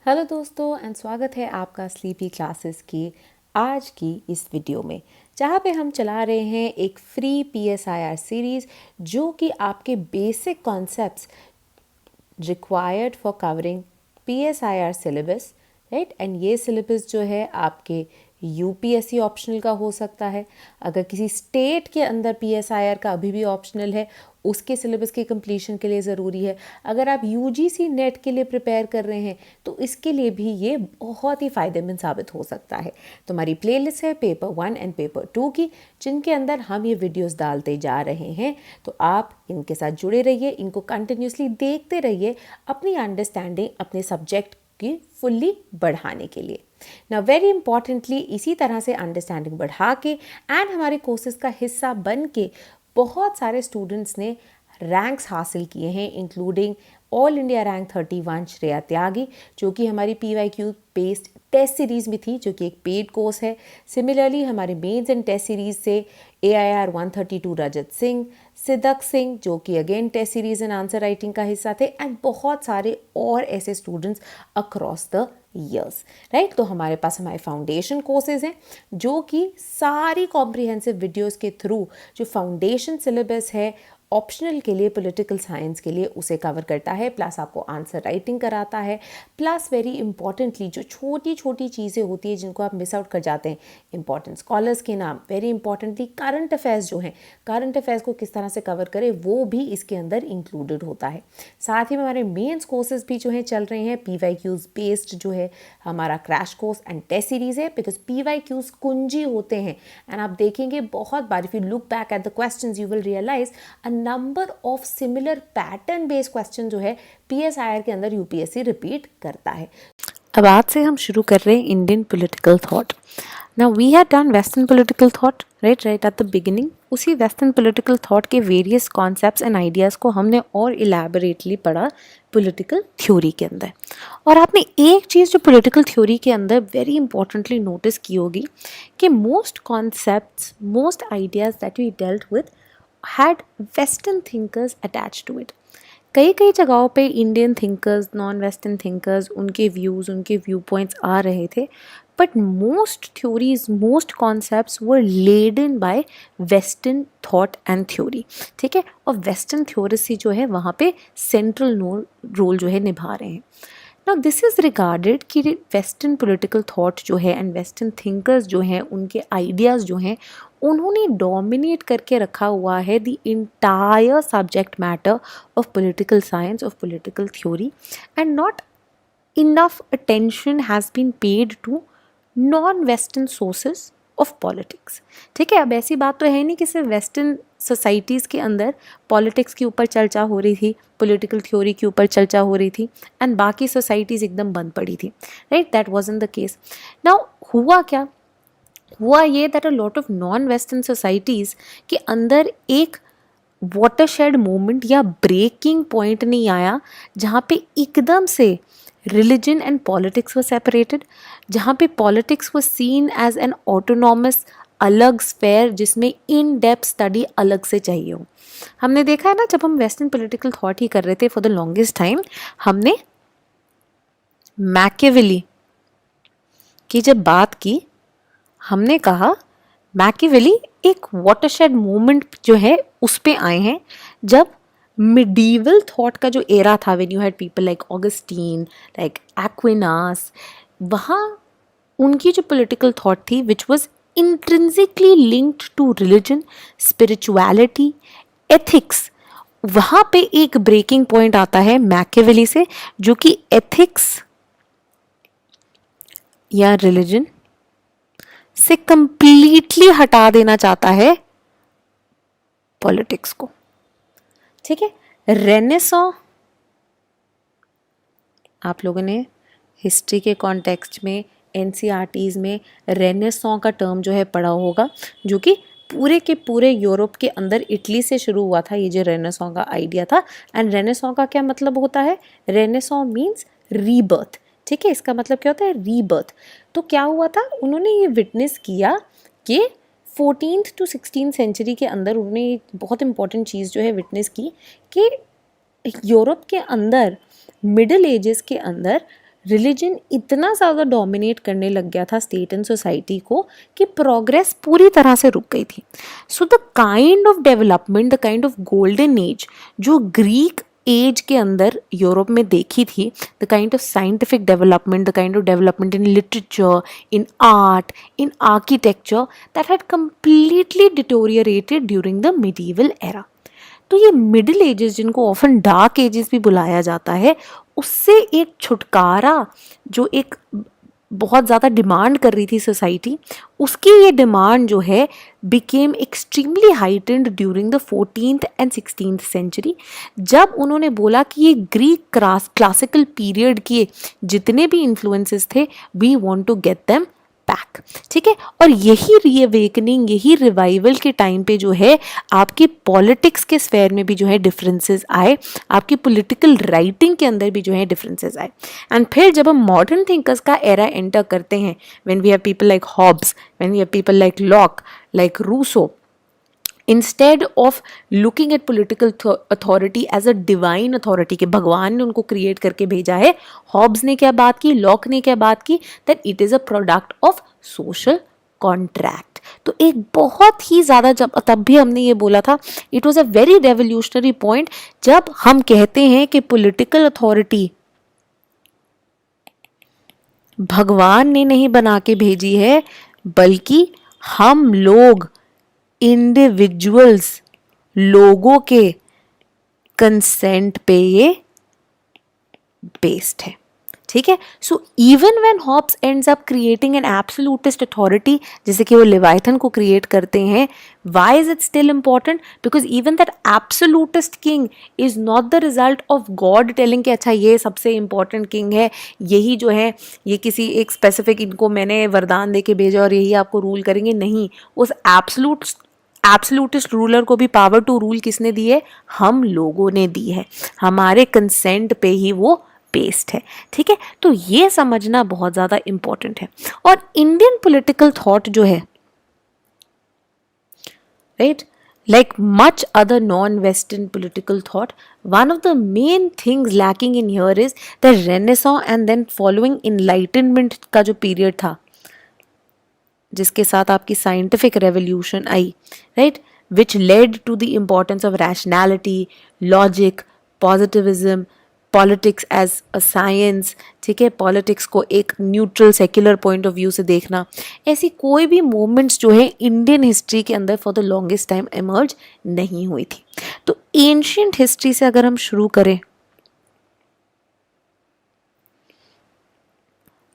Hello दोस्तों and स्वागत है आपका स्लीपी क्लासेस की आज की इस वीडियो में, जहाँ पे हम चला रहे हैं एक फ्री PSIR सीरीज़ जो कि आपके basic concepts required for covering PSIR syllabus, right. And ये सिलेबस जो है आपके UPSC ऑप्शनल का हो सकता है। अगर किसी स्टेट के अंदर PSIR का अभी भी ऑप्शनल है, उसके सिलेबस के कंप्लीशन के लिए ज़रूरी है। अगर आप UGC नेट के लिए प्रिपेयर कर रहे हैं तो इसके लिए भी ये बहुत ही फ़ायदेमंद साबित हो सकता है। तो हमारी प्लेलिस्ट है पेपर 1 एंड पेपर 2 की, जिनके अंदर हम ये वीडियोस डालते जा रहे हैं। तो आप इनके साथ जुड़े रहिए, इनको कंटिन्यूसली देखते रहिए अपनी अंडरस्टैंडिंग अपने सब्जेक्ट की फुल्ली बढ़ाने के लिए। ना वेरी इंपॉर्टेंटली, इसी तरह से अंडरस्टैंडिंग बढ़ा के एंड हमारे कोर्सेज का हिस्सा बन के बहुत सारे स्टूडेंट्स ने रैंक्स हासिल किए हैं, including all India rank 31 Shreya Tyagi, जो कि हमारी PYQ बेस्ड टेस्ट सीरीज़ में थी, जो कि एक पेड कोर्स है। सिमिलरली हमारे मेंस एंड टेस्ट सीरीज़ से AIR 132 रजत सिंह, सिद्धक सिंह, जो कि again test series and answer writing का हिस्सा थे, एंड बहुत सारे और ऐसे students across the years, right. तो हमारे पास हमारे फाउंडेशन कोर्सेज हैं, जो कि सारी कॉम्प्रिहेंसिव वीडियोस के थ्रू जो फाउंडेशन सिलेबस है ऑप्शनल के लिए, पॉलिटिकल साइंस के लिए, उसे कवर करता है, प्लस आपको आंसर राइटिंग कराता है, प्लस वेरी इंपॉर्टेंटली जो छोटी छोटी चीज़ें होती है जिनको आप मिस आउट कर जाते हैं, इंपॉर्टेंट स्कॉलर्स के नाम, वेरी इंपॉर्टेंटली करंट अफेयर्स जो हैं, करंट अफेयर्स को किस तरह से कवर करें वो भी इसके अंदर इंक्लूडेड होता है। साथ ही में हमारे मेंस कोर्सेज भी जो हैं चल रहे हैं, PYQs बेस्ड जो है हमारा crash course and test series है, बिकॉज PYQs कुंजी होते हैं। एंड आप देखेंगे बहुत बार, if you look back at the questions you will realise number of similar pattern based question जो है PSIR के अंदर UPSC रिपीट करता है। अब आज से हम शुरू कर रहे हैं Indian political thought. Now we had done western political thought right at the beginning. उसी वेस्टर्न पॉलिटिकल थॉट के वेरियस कॉन्सेप्ट्स एंड आइडियाज़ को हमने और इलेबोरेटली पढ़ा पॉलिटिकल थ्योरी के अंदर। और आपने एक चीज़ जो पॉलिटिकल थ्योरी के अंदर वेरी इंपॉर्टेंटली नोटिस की होगी कि most concepts, most ideas that we dealt with had western thinkers attached to it। कई कई जगहों पे Indian thinkers, non western thinkers, उनके व्यूज़, उनके व्यू पॉइंट्स आ रहे थे, but most theories, most concepts were laden by western thought and theory, ठीक है। और वेस्टर्न थ्योरिसी जो है वहाँ पे सेंट्रल रोल जो है निभा रहे हैं। Now this is regarded कि वेस्टर्न पॉलिटिकल थॉट जो है एंड वेस्टर्न थिंकर्स जो हैं, उनके आइडियाज़ जो हैं, उन्होंने डोमिनेट करके रखा हुआ है the entire subject matter of political science, of political theory, and not enough attention has been paid to non western sources of politics, ठीक है। अब ऐसी बात तो है नहीं कि सिर्फ वेस्टर्न सोसाइटीज़ के अंदर पॉलिटिक्स के ऊपर चर्चा हो रही थी, पॉलिटिकल थ्योरी के ऊपर चर्चा हो रही थी, एंड बाकी सोसाइटीज़ एकदम बंद पड़ी थी, right. That wasn't the case. Now हुआ क्या, हुआ ये that a lot of non western societies के अंदर एक वाटरशेड मोमेंट या ब्रेकिंग पॉइंट नहीं आया, जहाँ पे एकदम से religion and politics were separated, जहाँ पे politics was seen as an autonomous अलग स्फेयर जिसमें इन डेप्थ स्टडी अलग से चाहिए हो। हमने देखा है ना, जब हम वेस्टर्न पॉलिटिकल थॉट ही कर रहे थे फॉर द लॉन्गेस्ट टाइम, हमने मैकियावेली की जब बात की, हमने कहा मैकियावेली एक वाटरशेड मोमेंट जो है उस पे आए हैं, जब मिडीवल थॉट का जो एरा था, when you had people like Augustine, like Aquinas, वहाँ उनकी जो पॉलिटिकल थॉट थी which was intrinsically linked to religion, spirituality, ethics, वहाँ पे एक ब्रेकिंग पॉइंट आता है मैकियावेली से, जो कि एथिक्स या रिलीजन से कंप्लीटली हटा देना चाहता है पॉलिटिक्स को, ठीक है। रेनेसां, आप लोगों ने हिस्ट्री के कॉन्टेक्स्ट में NCERTs में रेनेसां का टर्म जो है पढ़ा होगा, जो कि पूरे के पूरे यूरोप के अंदर इटली से शुरू हुआ था, ये जो रेनेसां का आइडिया था। एंड रेनेसां का क्या मतलब होता है, रेनेसां मीन्स रीबर्थ, ठीक है। इसका मतलब क्या होता है, रीबर्थ। तो क्या हुआ था, उन्होंने ये विटनेस किया कि 14th to 16th सेंचुरी के अंदर उन्होंने एक बहुत इंपॉर्टेंट चीज़ जो है विटनेस की कि यूरोप के अंदर मिडिल एजेस के अंदर रिलीजन इतना ज़्यादा डोमिनेट करने लग गया था स्टेट एंड सोसाइटी को कि प्रोग्रेस पूरी तरह से रुक गई थी. So the kind of development, the kind of golden age जो ग्रीक एज के अंदर यूरोप में देखी थी, the kind of scientific development, the kind of development in literature, in art, in architecture, that had completely deteriorated during the medieval era. तो ये middle ages, जिनको often dark ages भी बुलाया जाता है, उससे एक छुटकारा जो एक बहुत ज़्यादा डिमांड कर रही थी सोसाइटी, उसकी ये डिमांड जो है became extremely heightened during the 14th and 16th century, जब उन्होंने बोला कि ये ग्रीक क्लासिकल पीरियड के जितने भी इन्फ्लुएंसेस थे, we want to get them back. ठीक है, और यही रीअवेकनिंग, यही रिवाइवल के टाइम पे जो है आपकी पॉलिटिक्स के स्फेयर में भी जो है डिफरेंसेस आए, आपकी पॉलिटिकल राइटिंग के अंदर भी जो है डिफरेंसेस आए. एंड फिर जब हम मॉडर्न थिंकर्स का एरा एंटर करते हैं, when we have people like Hobbes, when we have people like Locke, like Rousseau, instead of looking at political authority as a divine authority, के भगवान ने उनको क्रिएट करके भेजा है, हॉब्स ने क्या बात की, लॉक ने क्या बात की, that it is a product of social contract. तो एक बहुत ही ज़्यादा, जब तब भी हमने ये बोला था, it was a very revolutionary point, जब हम कहते हैं कि पॉलिटिकल अथॉरिटी भगवान ने नहीं बना के भेजी है, बल्कि हम लोग इंडिविजुअल्स, लोगों के कंसेंट पे ये बेस्ड है. ठीक है, so even when Hobbes ends up creating an absolutist authority, जैसे कि वो लेवाइथन को क्रिएट करते हैं, why is it still important? Because even that absolutist king is not the result of God telling कि अच्छा ये सबसे इंपॉर्टेंट किंग है, यही जो है ये किसी एक स्पेसिफिक, इनको मैंने वरदान दे के भेजा और यही आपको रूल करेंगे. नहीं, उस एब्सोल्यूटिस्ट रूलर को भी पावर टू रूल किसने दी है? हम लोगों ने दी है, हमारे कंसेंट पे ही वो बेस्ड है. ठीक है, तो ये समझना बहुत ज़्यादा इंपॉर्टेंट है. और इंडियन पॉलिटिकल थॉट जो है, right, like much other non-Western political thought, one of the main things lacking in here is the Renaissance and then following Enlightenment का जो पीरियड था, जिसके साथ आपकी साइंटिफिक रेवोल्यूशन आई, right, which led to the importance of rationality, logic, positivism, politics as a science. ठीक है, politics को एक neutral secular point of view से देखना. ऐसी कोई भी मूवमेंट्स जो है इंडियन हिस्ट्री के अंदर for the longest time emerge नहीं हुई थी. तो एंशियंट हिस्ट्री से अगर हम शुरू करें,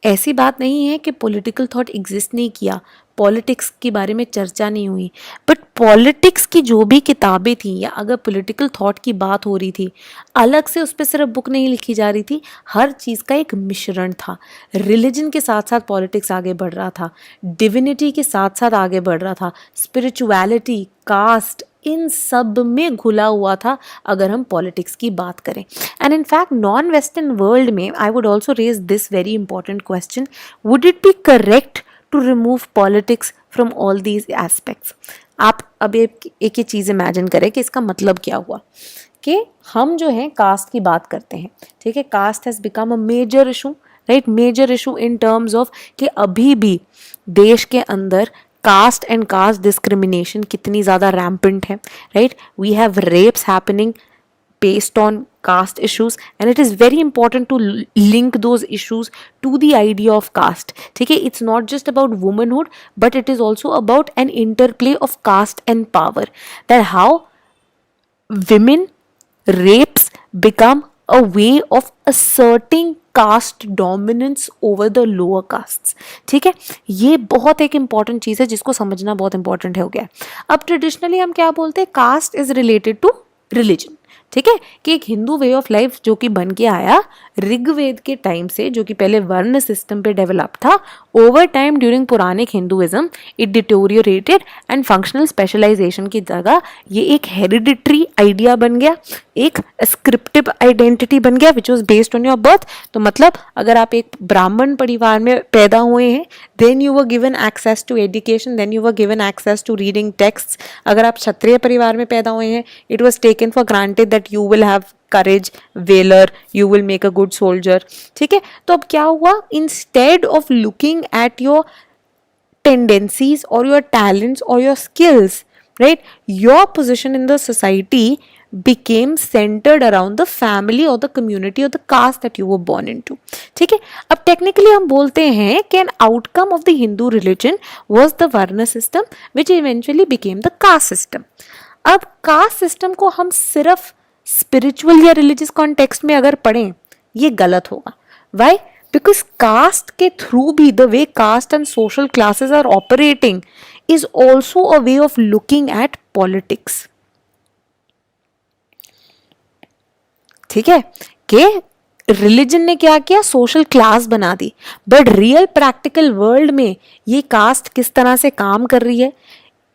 ऐसी बात नहीं है कि पॉलिटिकल थॉट एग्जिस्ट नहीं किया, पॉलिटिक्स के बारे में चर्चा नहीं हुई, बट पॉलिटिक्स की जो भी किताबें थी या अगर पॉलिटिकल थॉट की बात हो रही थी, अलग से उस पर सिर्फ बुक नहीं लिखी जा रही थी, हर चीज़ का एक मिश्रण था. रिलीजन के साथ साथ पॉलिटिक्स आगे बढ़ रहा था, डिविनिटी के साथ साथ आगे बढ़ रहा था, स्पिरिचुअलिटी, कास्ट, इन सब में घुला हुआ था अगर हम पॉलिटिक्स की बात करें. And in fact non western world में I would also raise this very important question, would it be correct to remove politics from all these aspects? आप अब एक ये चीज़ इमेजिन करें कि इसका मतलब क्या हुआ, कि हम जो है कास्ट की बात करते हैं. ठीक है, caste has become a major issue, right, major issue in terms of कि अभी भी देश के अंदर कास्ट एंड कास्ट डिस्क्रिमिनेशन कितनी ज़्यादा रैम्पेंट है, right. We have rapes happening based on caste issues and it is very important to link those issues to the idea of caste. ठीक है, it's not just about womanhood but it is also about an interplay of caste and power, that how women rapes become a way of asserting caste dominance over the lower castes. ठीक है, ये बहुत एक important चीज़ है जिसको समझना बहुत important हो गया. अब ट्रेडिशनली हम क्या बोलते हैं, caste is related to religion. ठीक है, कि एक हिंदू वे ऑफ लाइफ जो कि बन के आया ऋग्वेद के टाइम से, जो कि पहले वर्ण सिस्टम पे डेवलप था, over time during Puranic Hinduism it deteriorated and functional specialisation की जगह ये एक हेरिडिटरी आइडिया बन गया, एक स्क्रिप्टिव आइडेंटिटी बन गया which was based on your birth. तो मतलब अगर आप एक ब्राह्मण परिवार में पैदा हुए हैं, then you were given access to education, then you were given access to reading texts. अगर आप क्षत्रिय परिवार में पैदा हुए हैं, it was taken for granted that you will have courage, valor, you will make a good soldier. ठीक है, तो अब क्या हुआ, instead of looking at your tendencies or your talents or your skills, right, your position in the society became centered around the family or the community or the caste that you were born into. ठीक है, अब technically हम बोलते हैं कि an outcome of the Hindu religion was the varna system which eventually became the caste system. अब caste system को हम सिर्फ spiritual या religious context में अगर पढ़ें, ये गलत होगा. Why? Because caste के through भी the way caste and social classes are operating is also a way of looking at politics. ठीक है, कि रिलीजन ने क्या किया, सोशल क्लास बना दी, बट रियल प्रैक्टिकल वर्ल्ड में ये कास्ट किस तरह से काम कर रही है,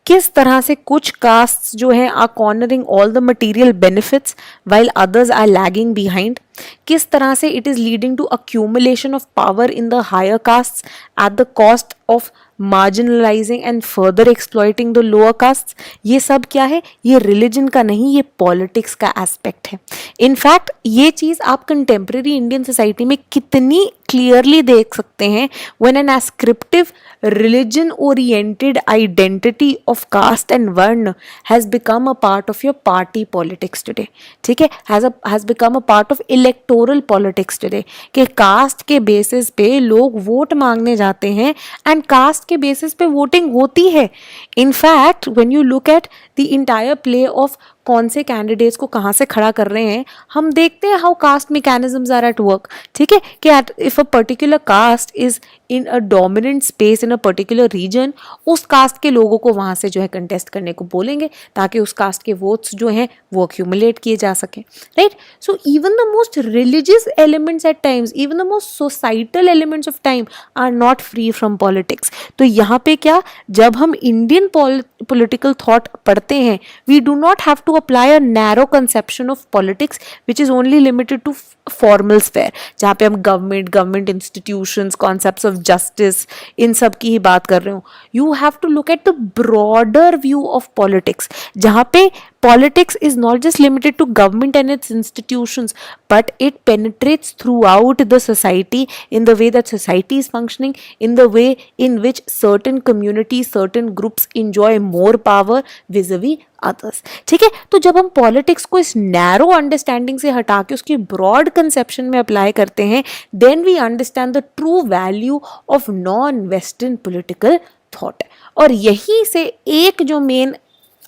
किस तरह से कुछ कास्ट्स जो हैं are cornering all the material benefits while others are lagging behind, किस तरह से it is leading to accumulation of power in the higher castes at the cost of marginalizing and further exploiting the lower castes. ये सब क्या है, ये religion का नहीं, ये politics का aspect है. In fact ये चीज़ आप contemporary Indian society में कितनी clearly देख सकते हैं when an ascriptive religion oriented identity of caste and varna has become a part of your party politics today. ठीक है, has become a part of electoral politics today, कि caste के basis पे लोग वोट मांगने जाते हैं and caste के बेसिस पे वोटिंग होती है. In fact when you look at the entire play of कौन से कैंडिडेट्स को कहाँ से खड़ा कर रहे हैं, हम देखते हैं how caste mechanisms are at work. ठीक है, कि if a particular caste is in a dominant space in a particular region, उस कास्ट के लोगों को वहाँ से जो है कंटेस्ट करने को बोलेंगे ताकि उस कास्ट के वोट्स जो हैं वो अक्यूमुलेट किए जा सकें. Right, so even the most religious elements at times, even the most societal elements of time are not free from politics. तो यहाँ पे क्या, जब हम इंडियन पॉलिटिकल थॉट पढ़ते हैं, we do not have to apply a narrow conception of politics which is only limited to formal sphere, जहाँ पे हम government institutions, concepts of justice, इन सब की ही बात कर रहे हो. You have to look at the broader view of politics, जहाँ पे politics is not just limited to government and its institutions, but it penetrates throughout the society in the way that society is functioning, in the way in which certain communities, certain groups enjoy more power vis-a-vis others. ठीक है, तो जब हम politics को इस narrow understanding से हटा के उसकी ब्रॉड कंसेप्शन में अप्लाई करते हैं, then we understand the true value of non western political thought. और यही से एक जो मेन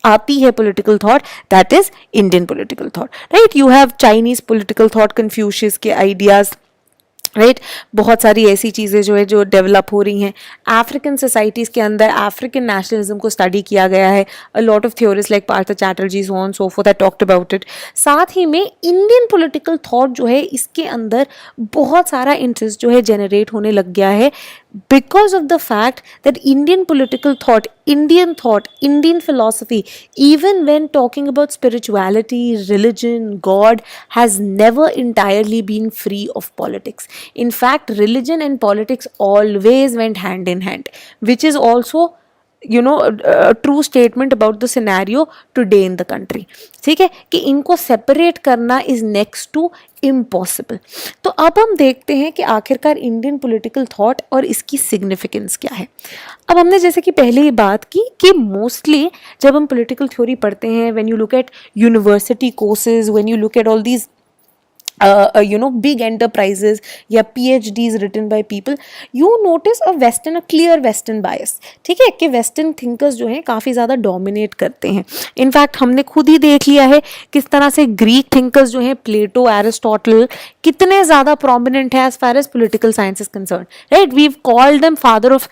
आती है political thought, that is Indian political thought. Right, you have Chinese political thought, Confucius के आइडियाज, राइट, बहुत सारी ऐसी चीज़ें जो है जो डेवलप हो रही हैं. अफ्रीकन सोसाइटीज़ के अंदर अफ्रीकन नेशनलिज्म को स्टडी किया गया है. A lot of theories like Partha Chatterjee, so on so forth, I talked about it. साथ ही में इंडियन पॉलिटिकल थॉट जो है, इसके अंदर बहुत सारा इंटरेस्ट जो है जनरेट होने लग गया है because of the fact that Indian political thought, Indian philosophy, even when talking about spirituality, religion, God, has never entirely been free of politics. In fact, religion and politics always went hand in hand, which is also a true statement about the scenario today in the country. ठीक है, कि इनको separate करना is next to impossible. तो अब हम देखते हैं कि आखिरकार इंडियन पॉलिटिकल थॉट और इसकी सिग्निफिकेंस क्या है. अब हमने जैसे कि पहले ही बात की कि मोस्टली जब हम पॉलिटिकल थ्योरी पढ़ते हैं, when you look at university courses, when you look at all these big enterprises या PhDs written by people, you notice a clear western bias. ठीक है, कि western thinkers जो हैं काफ़ी ज़्यादा dominate करते हैं. इनफैक्ट हमने खुद ही देख लिया है किस तरह से Greek thinkers जो हैं, प्लेटो, एरिस्टोटल, कितने ज़्यादा prominent है as far as political science is concerned. Right, we've called them father of,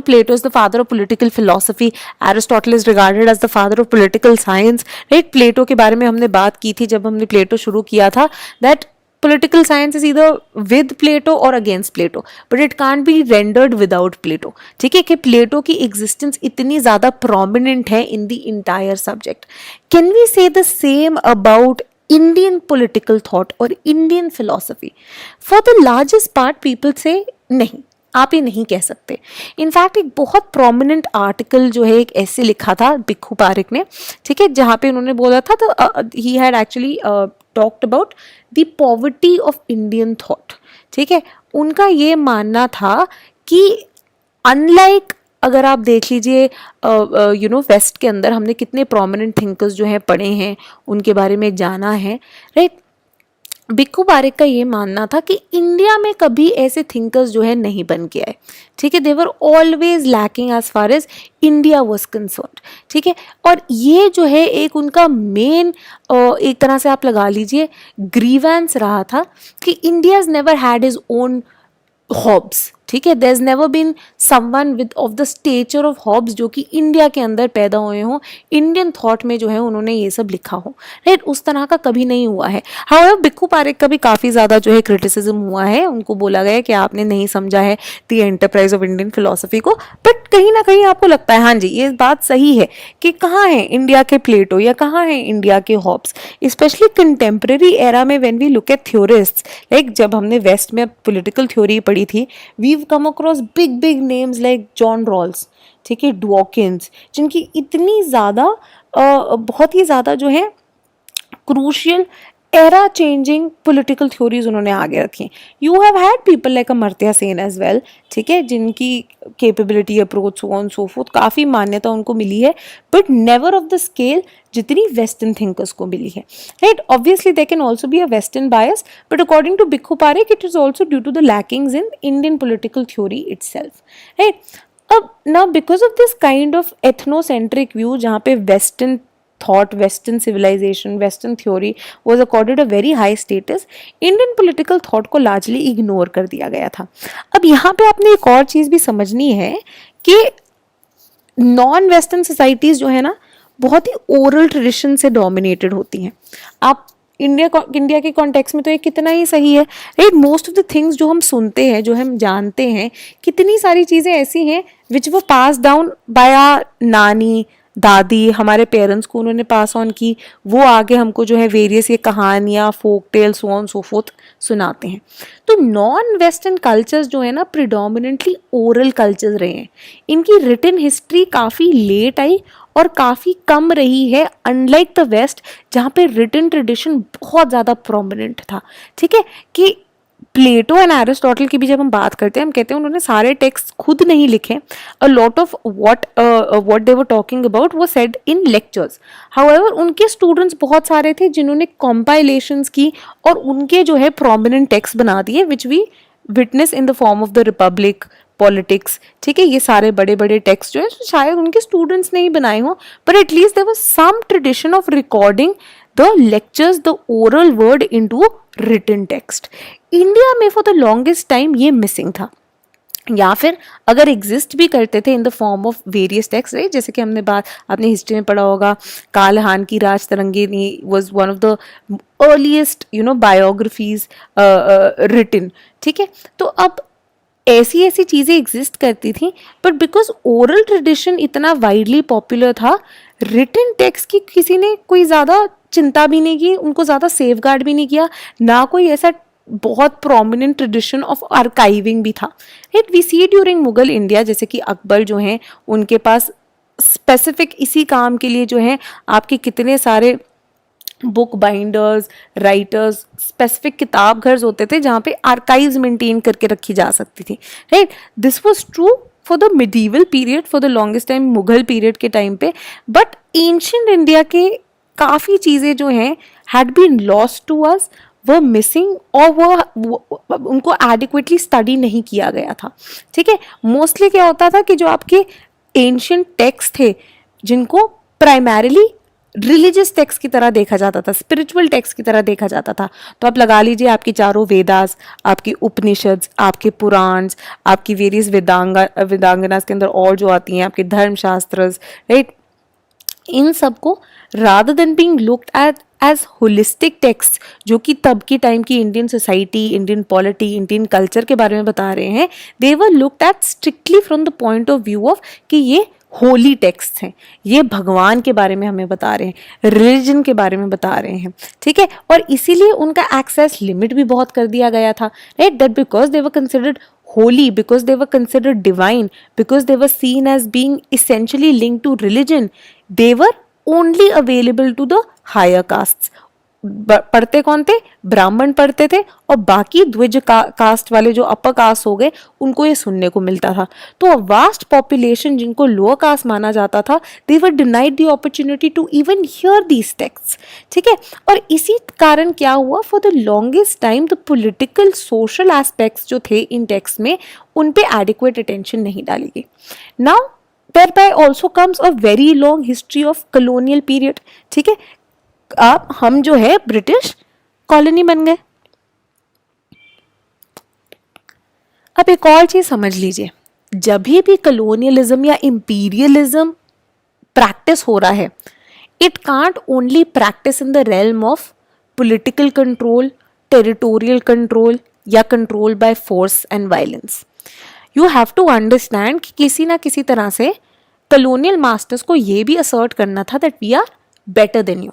Plato is the father of political philosophy, Aristotle is regarded as the father of political science. Right, प्लेटो के बारे में हमने बात की थी जब हमने प्लेटो शुरू किया था, that political science is either with Plato or against Plato, but it can't be rendered without Plato. ठीक है, कि प्लेटो की existence इतनी ज़्यादा prominent है in the entire subject. Can we say the same about Indian political thought or Indian philosophy? For the largest part, people say नहीं, आप ये नहीं कह सकते। इनफैक्ट एक बहुत प्रोमिनेंट आर्टिकल जो है, एक ऐसे लिखा था भिक्खू पारेख ने, ठीक है, जहाँ पे उन्होंने बोला था, तो he had actually talked about the poverty of Indian thought, ठीक है। उनका ये मानना था कि अनलाइक, अगर आप देख लीजिए वेस्ट के अंदर हमने कितने प्रोमिनेंट थिंकर्स जो हैं पढ़े हैं, उनके बारे में जाना है, राइट। भिक्खू पारेख का ये मानना था कि इंडिया में कभी ऐसे थिंकर्स जो है नहीं बन के आए, ठीक है। They were always lacking as far as India was concerned, ठीक है। और ये जो है एक उनका मेन एक तरह से आप लगा लीजिए ग्रीवेंस रहा था कि India has never had his own Hobbes, ठीक है। There is never been someone with of the stature of Hobbes जो कि इंडिया के अंदर पैदा हुए हों, इंडियन थॉट में जो है उन्होंने ये सब लिखा हो, राइट। उस तरह का कभी नहीं हुआ है। हाउएवर भिक्खू पारेख का भी काफ़ी ज़्यादा जो है क्रिटिसिज्म हुआ है, उनको बोला गया है कि आपने नहीं समझा है the enterprise of Indian philosophy को, बट कहीं ना कहीं आपको लगता है हाँ जी ये बात सही है कि कहाँ है इंडिया के प्लेटो या कहाँ है इंडिया के हॉब्स, स्पेशली कंटेम्प्रेरी एरा में when we look at theorists, like जब हमने वेस्ट में पॉलिटिकल थ्योरी पढ़ी थी, we've come across big names like John Rawls, ठीक है, डॉकिंस, जिनकी इतनी ज़्यादा बहुत ही ज़्यादा जो है crucial era changing political theories उन्होंने आगे रखी। You have had people like Amartya Sen as well, ठीक है, जिनकी capability, approach, so on so forth काफ़ी मान्यता उनको मिली है, but never of the scale जितनी वेस्टर्न थिंकर्स को मिली है, right. Obviously they can also be a western bias, but according to Bhikhu Parekh it is also due to the lackings in Indian political theory itself, right. अब now because of this kind of ethnocentric view जहाँ पे western thought, western civilization, western theory was accorded a very high status, Indian political thought को largely ignore कर दिया गया था। अब यहाँ पे आपने एक और चीज़ भी समझनी है कि नॉन वेस्टर्न सोसाइटीज़ जो है ना बहुत ही ओरल ट्रेडिशन से डोमिनेटेड होती हैं। आप इंडिया के कॉन्टेक्स्ट में तो ये कितना ही सही है, right. Most of the things जो हम सुनते हैं, जो हम जानते हैं, कितनी सारी चीज़ें ऐसी हैं विच वो पास डाउन बाय आवर नानी दादी, हमारे पेरेंट्स को उन्होंने पास ऑन की, वो आगे हमको जो है वेरियस ये कहानियाँ, folk tale, so on so forth सुनाते हैं। तो नॉन वेस्टर्न कल्चर्स जो है ना प्रिडोमिनेंटली ओरल कल्चर्स रहे हैं। इनकी रिटन हिस्ट्री काफ़ी लेट आई और काफ़ी कम रही है, अनलाइक द वेस्ट जहाँ पे रिटन ट्रेडिशन बहुत ज़्यादा प्रोमिनेंट था, ठीक है। कि प्लेटो एंड एरिस्टोटल की भी जब हम बात करते हैं, हम कहते हैं उन्होंने सारे टेक्स्ट खुद नहीं लिखे, अ lot of what they were talking about वो सेड इन लेक्चर्स। हाउएवर उनके स्टूडेंट्स बहुत सारे थे जिन्होंने कॉम्पाइलेशंस की और उनके जो है प्रोमिनेंट टेक्स्ट बना दिए, which we witness in the form of the Republic, politics, ठीक है। ये सारे बड़े बड़े टेक्स्ट जो है शायद उनके स्टूडेंट्स ने ही बनाए हों, but at least there was some tradition of recording the lectures, the oral word into written text. India में फॉर द लॉन्गेस्ट टाइम ये मिसिंग था, या फिर अगर एग्जिस्ट भी करते थे in the form of various text, right. जैसे कि आपने हिस्ट्री में पढ़ा होगा, कालहान की Raj Tarangini was one of the earliest biographies written, ठीक है। तो अब ऐसी ऐसी चीज़ें एग्जिस्ट करती थी, बट बिकॉज ओरल ट्रेडिशन इतना वाइडली पॉपुलर था, रिटन टेक्स्ट की किसी ने कोई ज़्यादा चिंता भी नहीं की, उनको ज़्यादा सेफगार्ड भी नहीं किया, ना कोई ऐसा बहुत प्रोमिनेंट ट्रेडिशन ऑफ आर्काइविंग भी था, right. We see during Mughal India, जैसे कि अकबर जो हैं उनके पास स्पेसिफिक इसी काम के लिए जो है आपके कितने सारे बुक बाइंडर्स, राइटर्स, स्पेसिफिक किताब घर होते थे जहाँ पे आर्काइव्स मेंटेन करके रखी जा सकती थी, right. This was true for the medieval period, for the longest time Mughal period के टाइम पे, बट एंशिएंट इंडिया के काफ़ी चीज़ें जो हैं had been lost to us, वो मिसिंग, और वो उनको एडिक्वेटली स्टडी नहीं किया गया था, ठीक है। मोस्टली क्या होता था कि जो आपके एंशिएंट टेक्स्ट थे जिनको प्राइमरीली रिलीजियस टेक्स्ट की तरह देखा जाता था, स्पिरिचुअल टेक्स्ट की तरह देखा जाता था, तो आप लगा लीजिए आपकी चारों वेदास, आपकी उपनिषद्स, आपके पुराण्स, आपकी वेरियस वेदांगनास के अंदर और जो आती हैं आपके धर्मशास्त्रस, राइट। इन सबको rather than being looked at as holistic text जो कि तब की टाइम की Indian society, Indian polity, Indian culture के बारे में बता रहे हैं, they were looked at strictly from the point of view of कि ये होली टेक्स्ट हैं, ये भगवान के बारे में हमें बता रहे हैं, रिलीजन के बारे में बता रहे हैं, ठीक है। और इसीलिए उनका एक्सेस लिमिट भी बहुत कर दिया गया था, right, that because they were considered holy, because they were considered divine, because they were seen as being essentially linked to religion, they were only available to the higher castes. पढ़ते कौन थे? ब्राह्मण पढ़ते थे, और बाकी द्विज कास्ट वाले जो अपर कास्ट हो गए उनको ये सुनने को मिलता था. तो वास्ट पॉपुलेशन जिनको लोअर कास्ट माना जाता था, they were denied the opportunity to even hear these texts. ठीक है, और इसी कारण क्या हुआ, for the longest time the political social aspects जो थे इन टेक्स्ट में, उन पे एडिक्वेट अटेंशन नहीं डाली गई. Now thereby also comes a very long history of colonial period. ठीक है, आप हम जो है ब्रिटिश कॉलोनी बन गए. अब एक और चीज समझ लीजिए, जब भी कलोनियलिज्म या इंपीरियलिज्म प्रैक्टिस हो रहा है, it can't only practise in the realm of political control, territorial control या control by force and violence. You have to understand कि किसी ना किसी तरह से कलोनियल मास्टर्स को ये भी असर्ट करना था that we are better than you.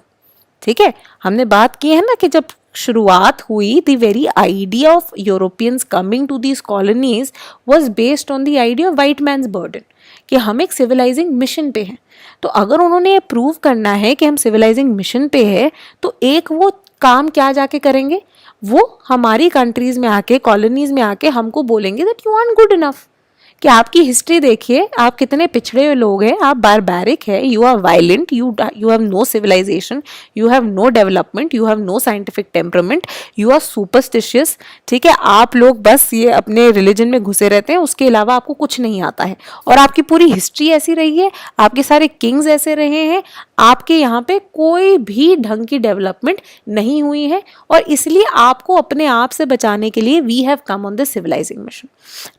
ठीक है, हमने बात की है ना कि जब शुरुआत हुई, the very idea of Europeans coming to these colonies was based on the idea of white man's burden, कि हम एक सिविलाइजिंग मिशन पे हैं. तो अगर उन्होंने ये प्रूव करना है कि हम सिविलाइजिंग मिशन पे है, तो एक वो काम क्या जाके करेंगे, वो हमारी कंट्रीज में आके, कॉलोनीज में आके हमको बोलेंगे that you are good enough, कि आपकी हिस्ट्री देखिए, आप कितने पिछड़े हुए लोग हैं, आप बारबैरिक है, you are violent, you have no civilisation, you have no development, you have no scientific temperament, you are superstitious. ठीक है, आप लोग बस ये अपने रिलीजन में घुसे रहते हैं, उसके अलावा आपको कुछ नहीं आता है, और आपकी पूरी हिस्ट्री ऐसी रही है, आपके सारे किंग्स ऐसे रहे हैं, आपके यहाँ पे कोई भी ढंग की डेवलपमेंट नहीं हुई है, और इसलिए आपको अपने आप से बचाने के लिए we have come on the civilising mission.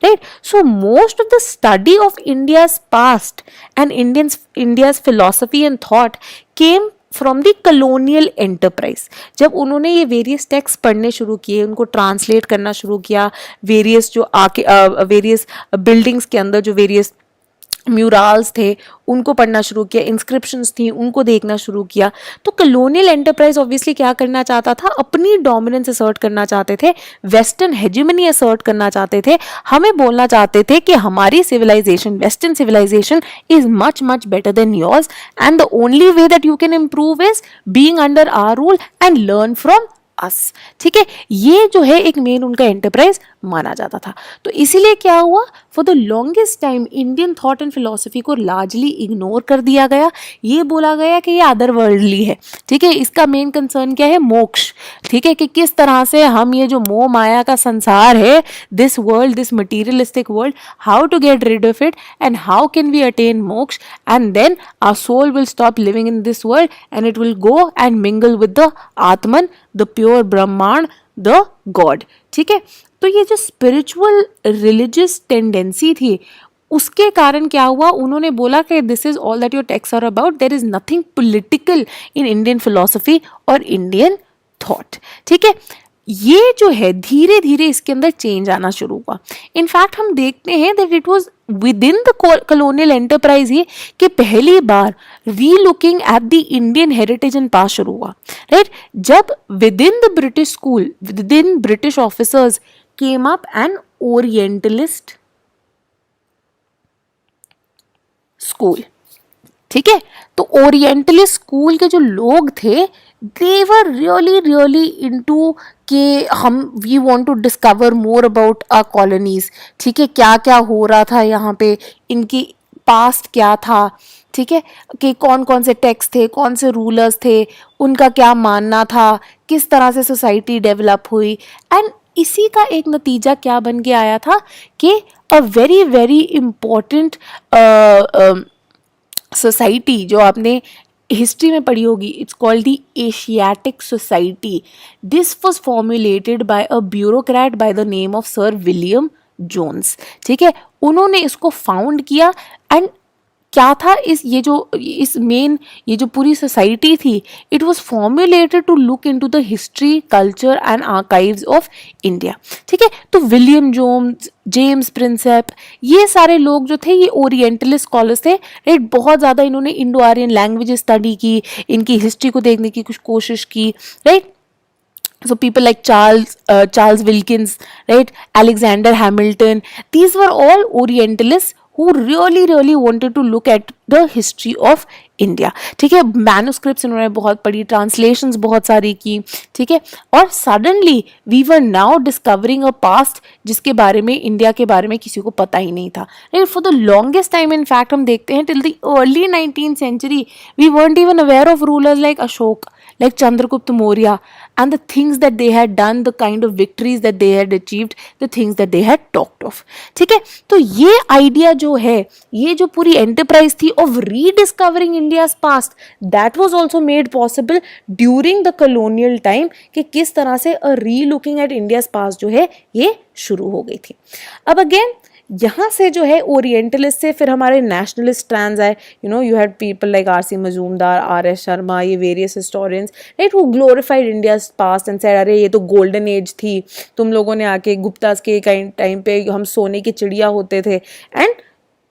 Right, so most of the study of India's past and India's philosophy and thought came from the colonial enterprise. जब उन्होंने ये वेरियस टेक्स्ट पढ़ने शुरू किए, उनको ट्रांसलेट करना शुरू किया, वेरियस जो वेरियस बिल्डिंग्स के अंदर जो वेरियस म्यूरल्स थे उनको पढ़ना शुरू किया, इंस्क्रिप्शंस थी उनको देखना शुरू किया, तो कलोनियल एंटरप्राइज ऑब्वियसली क्या करना चाहता था, अपनी डोमिनेंस असर्ट करना चाहते थे, वेस्टर्न हेजेमनी असर्ट करना चाहते थे, हमें बोलना चाहते थे कि हमारी civilisation, western civilisation is much much better than yours, and the only way that you can improve is being under our rule and learn from us. ठीक है, ये जो है एक मेन उनका एंटरप्राइज माना जाता था. तो इसीलिए क्या हुआ, for the longest time Indian thought and philosophy को लार्जली इग्नोर कर दिया गया. ये बोला गया कि ये अदर वर्ल्डली है. ठीक है, इसका मेन कंसर्न क्या है, मोक्ष. ठीक है, कि किस तरह से हम ये जो मोह माया का संसार है, this world, this materialistic world, how to get rid of it and how can we attain moksha, and then our soul will stop living in this world and it will go and mingle with the Atman, the pure Brahmand, the God. ठीक है, तो ये जो spiritual religious tendency थी, उसके कारण क्या हुआ, उन्होंने बोला कि this is all that your text are about, there is nothing political in Indian philosophy और इंडियन थॉट. ठीक है, ये जो है धीरे धीरे इसके अंदर चेंज आना शुरू हुआ. इनफैक्ट हम देखते हैं that it was within the colonial enterprise ही कि पहली बार relooking at the Indian heritage and past शुरू हुआ. राइट, जब within the British school, within British officers came up an orientalist school. ठीक है, तो ओरिएंटलिस्ट स्कूल के जो लोग थे, they were really into कि हम we want to discover more about our colonies. ठीक है, क्या क्या हो रहा था यहाँ पे, इनकी पास्ट क्या था. ठीक है, कि कौन कौन से टेक्स्ट थे, कौन से रूलर्स थे, उनका क्या मानना था, किस तरह से सोसाइटी डेवलप हुई. एंड इसी का एक नतीजा क्या बन के आया था कि अ वेरी इम्पोर्टेंट सोसाइटी जो आपने हिस्ट्री में पढ़ी होगी, it's called the Asiatic Society. This was formulated by a bureaucrat by the name of Sir William Jones. ठीक है, उन्होंने इसको फाउंड किया. एंड क्या था, ये जो पूरी सोसाइटी थी, it was formulated to look into the history, culture and archives of India. ठीक है, तो विलियम जोन्स, जेम्स प्रिंसेप, ये सारे लोग जो थे ये ओरिएंटलिस्ट स्कॉलर्स थे. राइट, बहुत ज़्यादा इन्होंने इंडो आर्यन लैंग्वेज स्टडी की, इनकी हिस्ट्री को देखने की कुछ कोशिश की. Right, So people like Charles Wilkins, right, Alexander Hamilton, these were all Orientalists who really wanted to look at the history of India. ठीक है, मैन्युस्क्रिप्ट्स इन्होंने बहुत पढ़ी, ट्रांसलेशंस बहुत सारी की, ठीक है, और suddenly we were now discovering a past जिसके बारे में, इंडिया के बारे में किसी को पता ही नहीं था, right. For the longest time in fact हम देखते हैं till the early 19th century we weren't even aware of rulers like Ashok, like Chandragupta Maurya, and the things that they had done, the kind of victories that they had achieved, the things that they had talked of. ठीक है, तो ये idea जो है, ये जो पूरी enterprise थी of rediscovering India's past, that was also made possible during the colonial time, कि किस तरह से अ री लुकिंग एट इंडियाज पास्ट जो है ये शुरू हो गई थी. अब अगेन यहाँ से जो है ओरिएंटलिस्ट से फिर हमारे नेशनलिस्ट स्ट्रैंड्स आए. You had people like R.C. Majumdar, R.S. Sharma, ये वेरियस हिस्टोरियंस, राइट, वो glorified India's past and said अरे ये तो गोल्डन एज थी, तुम लोगों ने आके गुप्ताज के टाइम पे हम सोने की चिड़िया होते थे, and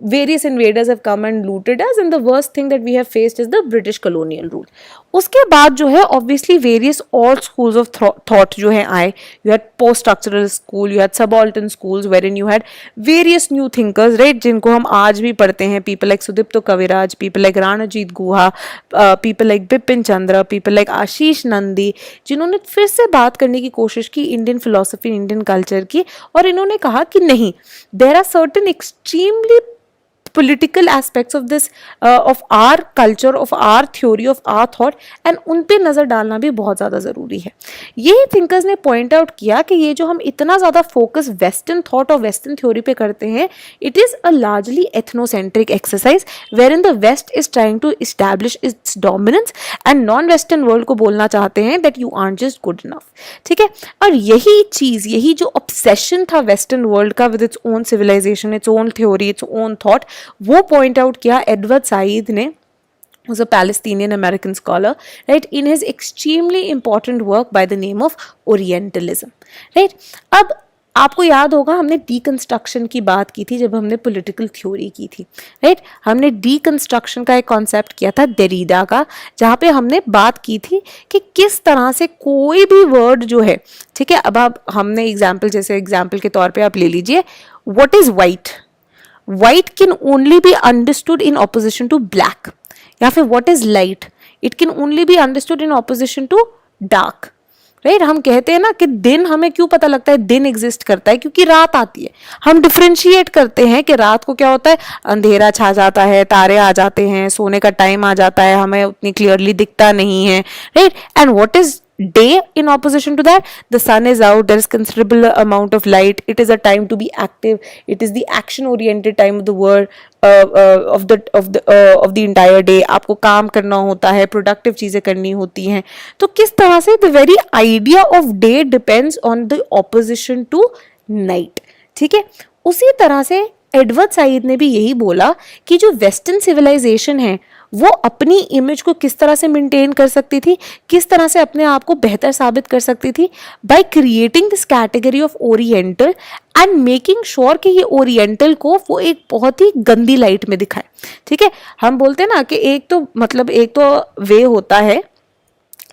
various invaders have come and looted us, and the worst thing that we have faced is the British colonial rule. उसके बाद जो है obviously various all schools of thought जो है आए. You had post structural school, you had subaltern schools wherein you had various new thinkers, right, जिनको हम आज भी पढ़ते हैं. People like Sudipto Kaviraj, people like Ranajit Guha, people like Bipin Chandra, people like Ashish Nandi, जिन्होंने फिर से बात करने की कोशिश की इंडियन फिलोसफी, इंडियन कल्चर की, और इन्होंने कहा कि नहीं, there are certain extremely political aspects of this of our culture, of our theory, of our thought, and उन पे नज़र डालना भी बहुत ज़्यादा ज़रूरी है. यही थिंकर्स ने पॉइंट आउट किया कि ये जो हम इतना ज़्यादा फोकस वेस्टर्न थॉट और वेस्टर्न थ्योरी पे करते हैं, it is a largely ethnocentric exercise where in the west is trying to establish its dominance, and non western world को बोलना चाहते हैं that you aren't just good enough. ठीक है, और यही चीज़, यही जो ऑब्सेशन था वेस्टर्न वर्ल्ड का with its own civilisation, its own theory, its own thought, वो पॉइंट आउट किया एडवर्ड साइद ने, was a Palestinian American scholar, right, in his extremely important work by the name of Orientalism, right. अब आपको याद होगा हमने deconstruction की बात की थी जब हमने पॉलिटिकल थ्योरी की थी, राइट. हमने डीकंस्ट्रक्शन का एक कॉन्सेप्ट किया था डेरिडा का, जहाँ पे हमने बात की थी कि किस तरह से कोई भी वर्ड जो है, ठीक है, अब आप हमने एग्जाम्पल, जैसे एग्जाम्पल के तौर पे आप ले लीजिए, what is white. White can only be understood in opposition to black. या फिर what is light? It can only be understood in opposition to dark. Right, हम कहते हैं ना कि दिन, हमें क्यों पता लगता है दिन एग्जिस्ट करता है, क्योंकि रात आती है. हम डिफ्रेंशिएट करते हैं कि रात को क्या होता है, अंधेरा छा जाता है, तारे आ जाते हैं, सोने का टाइम आ जाता है, हमें उतनी क्लियरली दिखता नहीं है, right. And what is day in opposition to that? The sun is out, there is considerable amount of light, it is a time to be active, it is the action oriented time of the world, of the entire day. आपको काम करना होता है, productive चीज़ें करनी होती हैं. तो किस तरह से the very idea of day depends on the opposition to night. ठीक है, उसी तरह से एडवर्ड साइद ने भी यही बोला कि जो वेस्टर्न सिविलाइजेशन है वो अपनी इमेज को किस तरह से मेंटेन कर सकती थी, किस तरह से अपने आप को बेहतर साबित कर सकती थी, by creating this category of oriental and making sure कि ये ओरिएंटल को वो एक बहुत ही गंदी लाइट में दिखाए. ठीक है, हम बोलते हैं ना कि एक तो वे होता है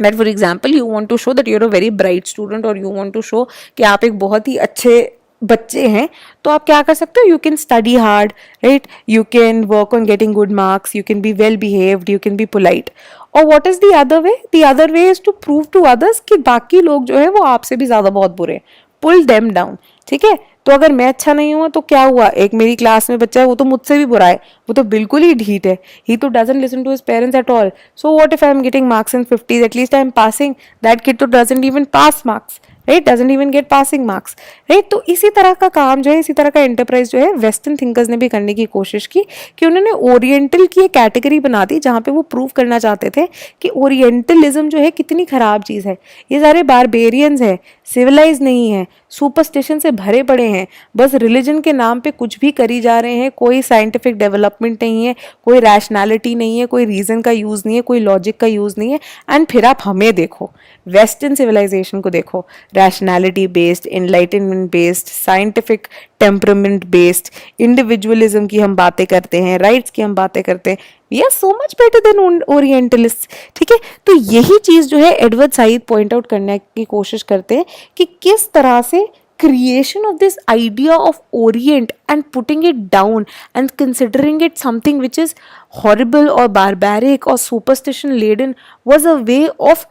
that for example you want to show that you're a very bright student, or you want to show कि आप एक बहुत ही अच्छे बच्चे हैं, तो आप क्या कर सकते हो, you can study hard, right, you can work on getting good marks, you can be well behaved, you can be polite. और what is the other way? The other way is to prove to others कि बाकी लोग जो है वो आपसे भी ज्यादा बहुत बुरे हैं, पुल देम डाउन. ठीक है, तो अगर मैं अच्छा नहीं हुआ तो क्या हुआ, एक मेरी क्लास में बच्चा है वो तो मुझसे भी बुरा है, वो तो बिल्कुल ही ढीठ है, ही तो doesn't listen to his parents at all. So what if I am getting marks in 50s, at least I am passing, that kid तो doesn't even pass marks, right, doesn't even get passing marks, right. तो इसी तरह का काम जो है, इसी तरह का एंटरप्राइज जो है वेस्टर्न थिंकर्स ने भी करने की कोशिश की कि उन्होंने ओरिएंटल की एक कैटेगरी बना दी जहाँ पे वो प्रूव करना चाहते थे कि ओरिएंटलिज्म जो है कितनी खराब चीज़ है, ये सारे बारबेरियंस है, सिविलाइज नहीं है, सुपरस्टिशन से भरे पड़े हैं, बस रिलीजन के नाम पे कुछ भी करी जा रहे हैं, कोई साइंटिफिक डेवलपमेंट नहीं है, कोई रैशनैलिटी नहीं है, कोई रीज़न का यूज़ नहीं है, कोई लॉजिक का यूज़ नहीं है. एंड फिर आप हमें देखो, वेस्टर्न सिविलाइजेशन को देखो, rationality based, enlightenment based, scientific temperament based, individualism की हम बातें करते हैं, राइट्स की हम बातें करते हैं, we are so much better than orientalist. ठीक है, तो यही चीज जो है एडवर्ड साइद पॉइंट आउट करने की कोशिश करते हैं कि किस तरह से creation of this idea of Orient and putting it down and considering it something which is horrible or barbaric or superstition laden was a way of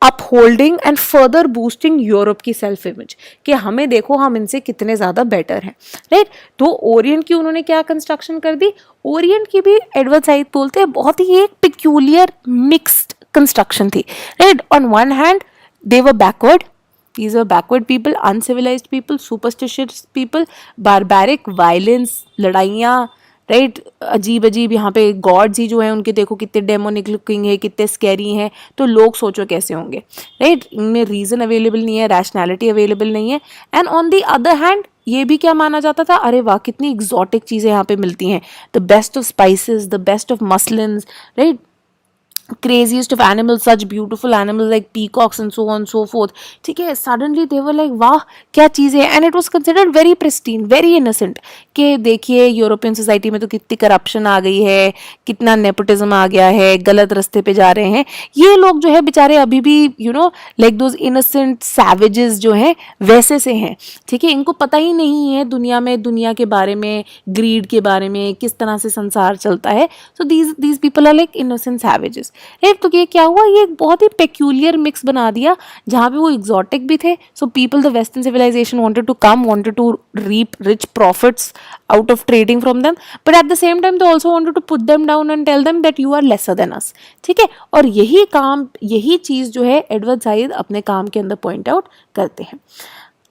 upholding and further boosting Europe की self image, कि हमें देखो हम इनसे कितने ज़्यादा better हैं, right. तो ओरिएंट की उन्होंने क्या कंस्ट्रक्शन कर दी, ओरिएंट की भी एडवर्ड साइद बोलते हैं बहुत ही एक पिक्यूलियर मिक्स्ड कंस्ट्रक्शन थी, right. On one hand they were backward, these were backward people, uncivilized people, superstitious people, barbaric violence, लड़ाइयाँ, राइट, अजीब अजीब यहाँ पे गॉड्स ही जो हैं उनके देखो कितने डेमोनिक लुकिंग है, कितने स्कैरी हैं, तो लोग सोचो कैसे होंगे, राइट। इनमें रीज़न अवेलेबल नहीं है, रैशनैलिटी अवेलेबल नहीं है। And on the other hand ये भी क्या माना जाता था, अरे वाह कितनी एग्जॉटिक चीज़ें यहाँ पे मिलती हैं, the best of spices, the best of muslins, right, craziest of animals, such beautiful animals like peacocks and so on and so forth. ठीक है, suddenly they were like वाह क्या चीज़ है, and it was considered very pristine, very innocent, कि देखिए European society में तो कितनी करप्शन आ गई है, कितना नेपोटिज्म आ गया है, गलत रास्ते पे जा रहे हैं ये लोग जो है बेचारे, अभी भी you know like those innocent savages जो हैं वैसे से हैं। ठीक है, इनको पता ही नहीं है दुनिया में, दुनिया के बारे में, ग्रीड के बारे में, किस तरह से संसार चलता है। So these people are like innocent savages, right. तो ये क्या हुआ, ये एक बहुत ही पेक्यूलियर मिक्स बना दिया जहाँ पे वो एग्जॉटिक भी थे। So people the western civilisation wanted to come, wanted to reap rich profits out of trading from them, but at the same time they also wanted to put them down and tell them that you are lesser than us। ठीक है, और यही काम, यही चीज़ जो है Edward Said अपने काम के अंदर पॉइंट आउट करते हैं।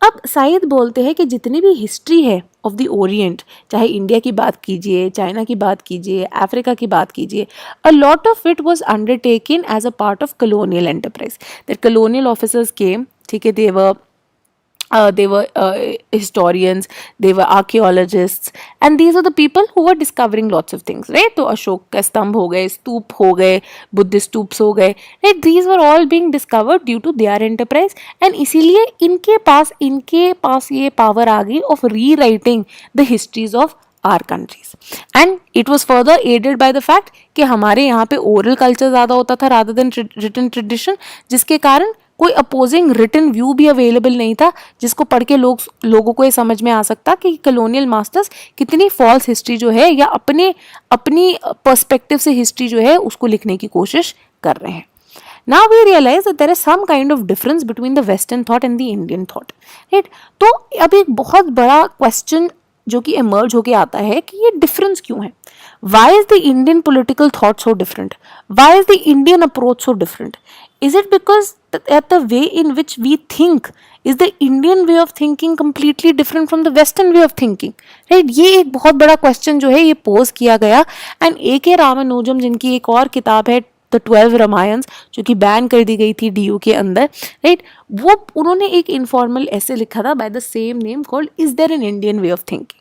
अब साइद बोलते हैं कि जितनी भी हिस्ट्री है ऑफ द ओरिएंट, चाहे इंडिया की बात कीजिए, चाइना की बात कीजिए, अफ्रीका की बात कीजिए, a lot of it was undertaken as a part of colonial enterprise, that colonial officers came, ठीक है, they were historians, they were archaeologists, and these are the people who were discovering lots of things, right। तो अशोक का स्तंभ हो गए, स्तूप हो गए, Buddhist stupas हो गए, right, these were all being discovered due to their enterprise, and इसीलिए इनके पास ये पावर आ गई of rewriting the histories of our countries, and it was further aided by the fact कि हमारे यहाँ पे oral culture ज़्यादा होता था rather than written tradition, जिसके कारण कोई अपोजिंग रिटन व्यू भी अवेलेबल नहीं था जिसको पढ़ के लोगों को ये समझ में आ सकता कि कॉलोनियल मास्टर्स कितनी फॉल्स हिस्ट्री जो है या अपनी पर्सपेक्टिव से हिस्ट्री जो है उसको लिखने की कोशिश कर रहे हैं। Now we realize that there is some kind of difference between the Western thought and the Indian thought, right? तो अब एक बहुत बड़ा क्वेश्चन जो कि emerge होके आता है कि ये difference क्यों है? Why is the Indian political thought so different? Why is the Indian approach so different? Is it because that the way in which we think, is the Indian way of thinking completely different from the Western way of thinking? Right? ये एक बहुत बड़ा question जो है ये pose किया गया, and A.K. Ramanujan जिनकी एक और किताब है द 12 रामायण्स जो कि बैन कर दी गई थी DU के अंदर, राइट, वो उन्होंने एक इनफॉर्मल ऐसे लिखा था by the same name called is there an Indian way of thinking,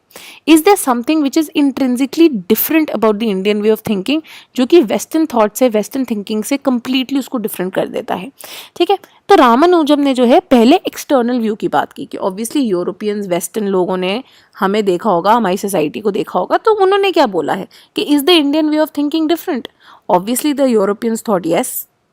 is there something which is intrinsically different about the Indian way of thinking, जो कि वेस्टर्न थॉट से, वेस्टर्न थिंकिंग से कंप्लीटली उसको different कर देता है। ठीक है, तो रामानुजम ने जो है पहले एक्सटर्नल व्यू की बात की कि ऑब्वियसली यूरोपियंस, वेस्टर्न लोगों ने हमें देखा होगा, हमारी सोसाइटी को देखा होगा, तो उन्होंने क्या बोला है कि is the Indian way of thinking different? Obviously the Europeans thought yes,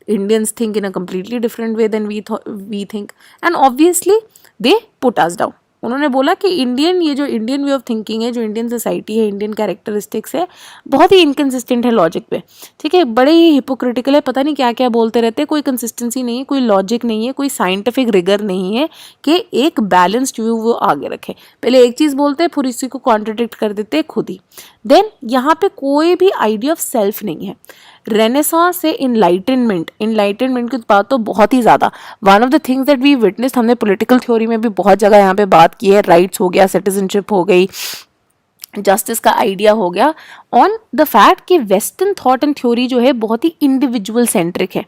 Indians think in a completely different way than we think, and obviously they put us down। उन्होंने बोला कि ये जो इंडियन वे ऑफ थिंकिंग है, जो Indian society है, Indian characteristics है, बहुत ही इनकन्सिस्टेंट है लॉजिक पे। ठीक है, बड़े ही हिपोक्रिटिकल है, पता नहीं क्या क्या बोलते रहते हैं, कोई कंसिस्टेंसी नहीं है, कोई लॉजिक नहीं है, कोई साइंटिफिक रिगर नहीं है कि एक बैलेंस्ड व्यू वो आगे रखे। पहले एक चीज़ बोलते हैं, फिर इसी को कॉन्ट्रडिक्ट कर देते हैं खुद ही। देन यहाँ पे कोई भी आइडिया ऑफ सेल्फ नहीं है। रेनेसांस से इनलाइटनमेंट की बात तो बहुत ही ज़्यादा, one of the things that we witness, हमने पॉलिटिकल थ्योरी में भी बहुत जगह यहाँ पे बात की है, राइट्स हो गया, सिटीजनशिप हो गई, जस्टिस का आइडिया हो गया ऑन द फैक्ट कि वेस्टर्न थॉट एंड थ्योरी जो है बहुत ही इंडिविजुअल सेंट्रिक है,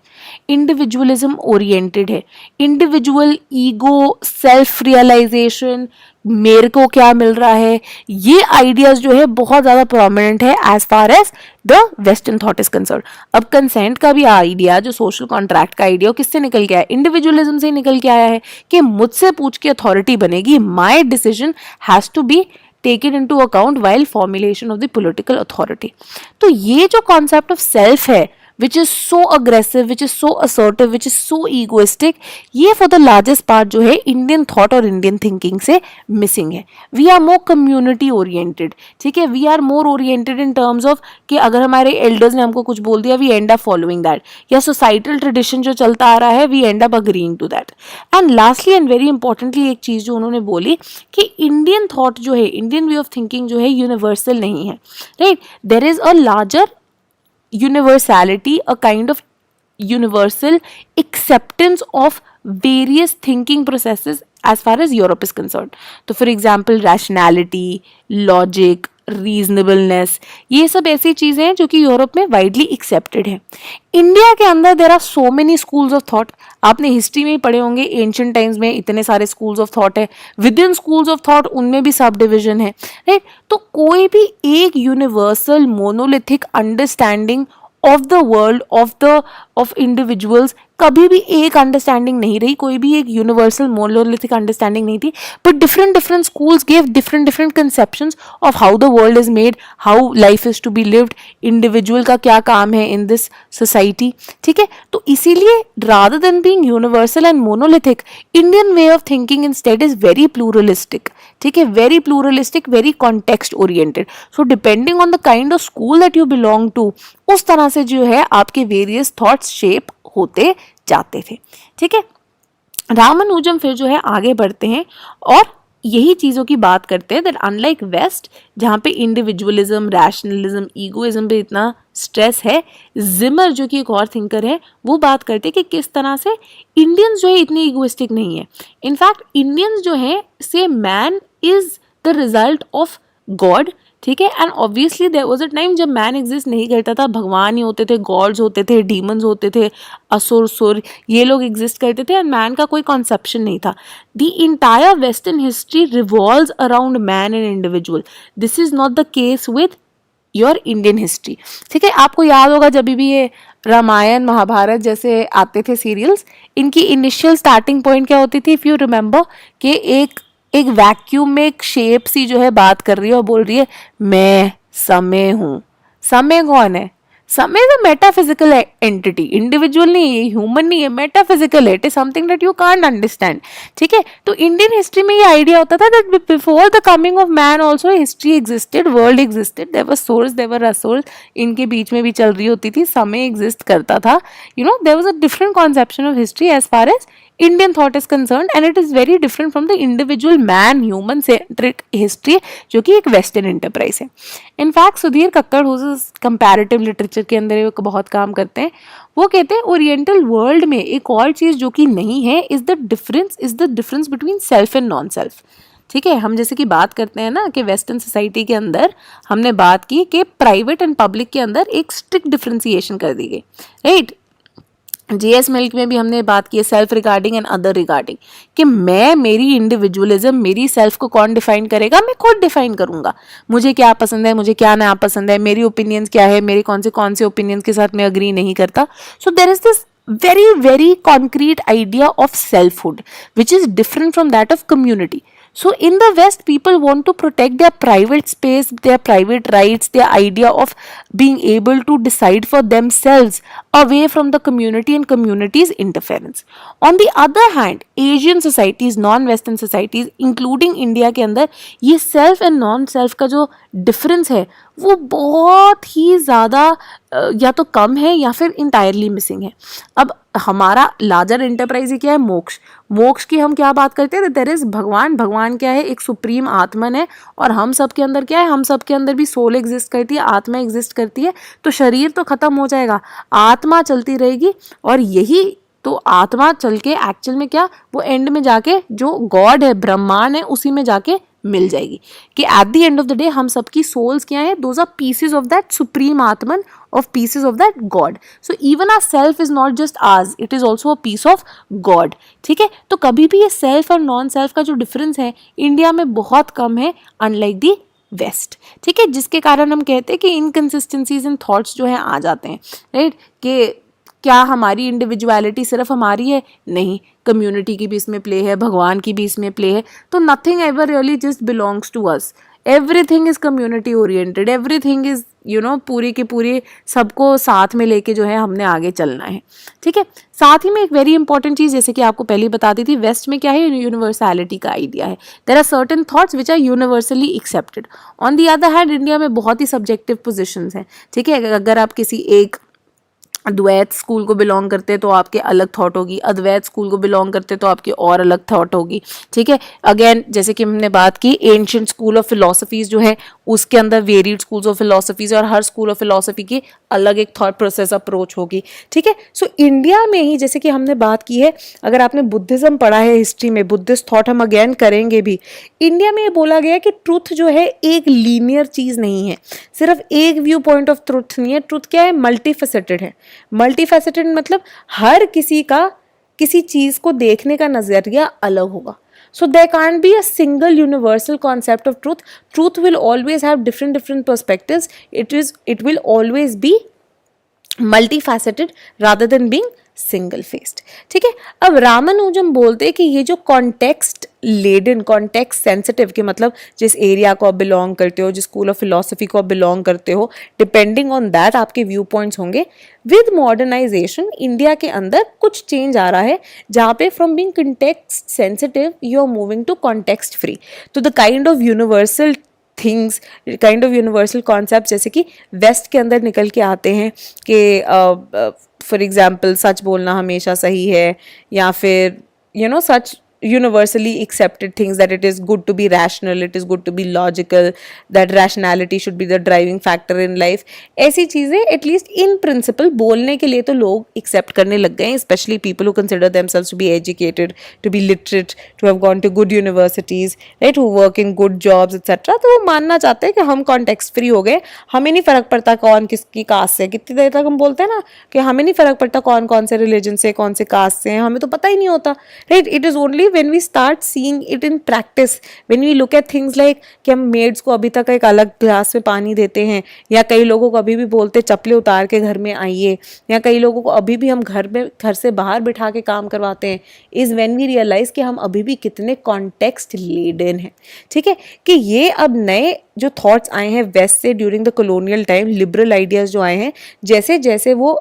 इंडिविजुअलिज्म ओरिएंटेड है, इंडिविजुअल ईगो, सेल्फ रियलाइजेशन, मेरे को क्या मिल रहा है, ये आइडियाज जो है बहुत ज़्यादा प्रोमिनेंट है as far as the western thought is concern. अब कंसेंट का भी आइडिया, जो सोशल कॉन्ट्रैक्ट का आइडिया, किससे निकल के आया? इंडिविजुअलिज्म से निकल के आया है कि मुझसे पूछ के अथॉरिटी बनेगी, my decision has to be taken into account while formulation of the political authority। तो ये जो concept of self है, which is so aggressive, which is so assertive, which is so egoistic, ये for the largest part जो है Indian thought और Indian thinking से missing है। We are more community oriented, ठीक है, we are more oriented in terms of कि अगर हमारे elders ने हमको कुछ बोल दिया, we end up following that, या societal tradition जो चलता आ रहा है, we end up agreeing to that। And lastly and very importantly एक चीज़ जो उन्होंने बोली कि Indian thought जो है, Indian way of thinking जो है universal नहीं है, right? There is a larger universality, a kind of universal acceptance of various thinking processes as far as Europe is concerned। तो for example rationality, logic, reasonableness, ये सब ऐसी चीज़ें हैं जो कि यूरोप में वाइडली एक्सेप्टेड है। इंडिया के अंदर there are so many schools of thought. आपने हिस्ट्री में ही पढ़े होंगे, एंशियंट टाइम्स में इतने सारे स्कूल्स ऑफ थॉट है, within schools of thought उनमें भी सब डिविजन है, राइट? तो कोई भी एक universal monolithic understanding of the world, of individuals, कभी भी एक अंडरस्टैंडिंग नहीं रही, कोई भी एक यूनिवर्सल मोनोलिथिक अंडरस्टैंडिंग नहीं थी। But different schools gave different conceptions of how the world is made, how life is to be lived, individual का क्या काम है इन दिस सोसाइटी, ठीक है? तो इसीलिए rather than being universal and monolithic, Indian way of thinking instead is very pluralistic, ठीक है, very pluralistic, very context oriented. So depending on the kind of school that you belong to, उस तरह से जो है आपके वेरियस थॉट्स शेप होते जाते थे, ठीक है? रामानुजम फिर जो है आगे बढ़ते हैं और यही चीज़ों की बात करते हैं दैट अनलाइक वेस्ट, जहाँ पे इंडिविजुअलिज्म, रैशनलिज्म, ईगोइज्म पे इतना स्ट्रेस है, जिमर जो कि एक और थिंकर है, वो बात करते हैं कि किस तरह से इंडियंस जो है इतने ईगोइस्टिक नहीं है। इनफैक्ट इंडियंस जो है से man is the result of God, ठीक है? And obviously there was a time जब मैन एग्जिस्ट नहीं करता था, भगवान ही होते थे, गॉड्स होते थे, डीमंस होते थे, असुर सुर, ये लोग एग्जिस्ट करते थे, एंड मैन का कोई कॉन्सेप्शन नहीं था। The entire western history revolves around man and individual. This is not the case with your Indian history, ठीक है? आपको याद होगा जब भी ये रामायण, महाभारत जैसे आते थे सीरियल्स, इनकी इनिशियल स्टार्टिंग पॉइंट क्या होती थी, इफ यू रिमेंबर, कि एक वैक्यूम में एक शेप सी जो है बात कर रही है और बोल रही है मैं समय हूँ। समय कौन है? समय is a metaphysical entity, individual नहीं है, ह्यूमन नहीं है, मेटाफिजिकल है, it is something that you can't understand, ठीक है? तो इंडियन हिस्ट्री में ये आइडिया होता था that before the coming of man also history existed, world existed, there were sources, there were a source, इनके बीच में भी चल रही होती थी, समय एग्जिस्ट करता था, you know, there was a different conception of history as far as Indian thought is concerned, and it is very different from the individual man human centric history जो कि एक वेस्टर्न एंटरप्राइज है। In fact Sudhir Kakkar comparative literature के अंदर वो बहुत काम करते हैं, वो कहते हैं ओरिएंटल वर्ल्ड में एक और चीज़ जो कि नहीं है is the difference between self and non self, ठीक है? हम जैसे कि बात करते हैं ना कि वेस्टर्न सोसाइटी के अंदर हमने बात की कि प्राइवेट एंड पब्लिक के अंदर एक स्ट्रिक्ट डिफ्रेंसिएशन कर दी गई, राइट? जीएस मिल्क में भी हमने बात की है self regarding and other regarding, कि मैं, मेरी इंडिविजुअलिज्म, मेरी सेल्फ को कौन डिफाइन करेगा? मैं खुद डिफाइन करूंगा, मुझे क्या पसंद है, मुझे क्या ना पसंद है, मेरी ओपिनियंस क्या है, मेरे कौन से ओपिनियंस के साथ मैं अग्री नहीं करता। So there is this very concrete idea of selfhood which is different from that of community. So in the West, people want to protect their private space, their private rights, their idea of being able to decide for themselves away from the community and community's interference. On the other hand, Asian societies, non-Western societies, including India के अंदर ये self and non-self का जो difference है वो बहुत ही ज़्यादा या तो कम है या फिर इंटायरली मिसिंग है। अब हमारा लार्जर एंटरप्राइज क्या है? मोक्ष की हम क्या बात करते हैं? देयर इज भगवान क्या है? एक सुप्रीम आत्मन है, और हम सब के अंदर क्या है? हम सब के अंदर भी सोल एग्जिस्ट करती है, आत्मा एग्जिस्ट करती है। तो शरीर तो खत्म हो जाएगा, आत्मा चलती रहेगी, और यही तो आत्मा चल के एक्चुअल में क्या, वो एंड में जाके जो गॉड है, ब्रह्मांड है, उसी में जाके मिल जाएगी कि at the end of the day हम सबकी सोल्स क्या है, those are pieces of that supreme atman, of pieces of that God. So even our self is not just ours, it is also a piece of God. ठीक है, तो कभी भी ये सेल्फ और नॉन सेल्फ का जो डिफरेंस है इंडिया में बहुत कम है, अनलाइक दी वेस्ट. ठीक है, जिसके कारण हम कहते हैं कि इनकन्सिस्टेंसीज इन थॉट्स जो है आ जाते हैं, राइट, कि क्या हमारी इंडिविजुअलिटी सिर्फ हमारी है? नहीं, कम्युनिटी की भी इसमें प्ले है, भगवान की भी इसमें प्ले है. तो nothing ever really just belongs to us, everything is community oriented, everything is पूरी की पूरी सबको साथ में लेके जो है हमने आगे चलना है. ठीक है, साथ ही में एक वेरी इंपॉर्टेंट चीज़, जैसे कि आपको पहले बता दी थी, वेस्ट में क्या है, यूनिवर्सैलिटी का आइडिया है. There are certain thoughts which are universally accepted. On the other hand India में बहुत ही सब्जेक्टिव पोजिशंस हैं. ठीक है, अगर आप किसी एक अद्वैत स्कूल को बिलोंग करते हैं तो आपके अलग थॉट होगी, अद्वैत स्कूल को बिलोंग करते हैं तो आपकी और अलग थॉट होगी. ठीक है, अगेन जैसे कि हमने बात की, एंशिएंट स्कूल ऑफ फिलोसफीज जो है उसके अंदर वेरिड स्कूल्स ऑफ फिलोसफीज, और हर स्कूल ऑफ फिलोसफी की अलग एक थॉट प्रोसेस अप्रोच होगी. ठीक है, सो इंडिया में ही जैसे कि हमने बात की है, अगर आपने बुद्धिज्म पढ़ा है हिस्ट्री में, बुद्धिस्ट थॉट हम अगेन करेंगे भी, इंडिया में ये बोला गया है कि ट्रुथ जो है एक लीनियर चीज़ नहीं है, सिर्फ एक व्यू पॉइंट ऑफ ट्रुथ नहीं है. ट्रुथ क्या है, मल्टीफेसेटेड है. मल्टीफेसेटेड मतलब हर किसी का किसी चीज को देखने का नजरिया अलग होगा. So there can't be a single universal concept of truth. Truth will always have different perspectives. It will always be multifaceted rather than being single faced. ठीक है, अब रामानुजम बोलते हैं कि ये जो कॉन्टेक्स्ट लेडन, कॉन्टेक्स्ट सेंसिटिव, के मतलब जिस एरिया को आप बिलोंग करते हो, जिस स्कूल ऑफ फिलोसफी को आप बिलोंग करते हो, डिपेंडिंग ऑन दैट आपके व्यू पॉइंट्स होंगे. विद मॉडर्नाइजेशन इंडिया के अंदर कुछ चेंज आ रहा है, जहाँ पे from being context sensitive you are moving to context free. तो the kind of universal things, kind of universal concept जैसे कि वेस्ट के अंदर निकल के आते हैं कि फॉर एग्जाम्पल सच बोलना हमेशा सही है, या फिर सच universally accepted things, that it is good to be rational, it is good to be logical, that rationality should be the driving factor in life. ऐसी चीज़ें एटलीस्ट इन प्रिंसिपल बोलने के लिए तो लोग एक्सेप्ट करने लग गए हैं, specially people who consider themselves to be educated, to be literate, to have gone to good universities, right, who work in good jobs etcetera. तो वो मानना चाहते हैं कि हम कॉन्टेक्स्ट फ्री हो गए, हमें नहीं फर्क पड़ता कौन किसकी कास्ट से. कितनी देर तक हम बोलते हैं ना कि हमें नहीं फर्क पड़ता कौन कौन से रिलीजन से, कौन से कास्ट से हैं, हमें तो पता ही नहीं होता, right. It is only when we start seeing it in practice, when we look at things like कि हम मेड्स को अभी तक एक अलग ग्लास में पानी देते हैं, या कई लोगों को अभी भी बोलते चप्पलें उतार के घर में आइए, या कई लोगों को अभी भी हम घर से बाहर बिठा के काम करवाते हैं, इज़ when we realize कि हम अभी भी कितने कॉन्टेक्स्ट लेडन हैं. ठीक है, कि ये अब नए जो थॉट्स आए हैं वेस्ट से during the colonial time, liberal ideas जो आए हैं, जैसे जैसे वो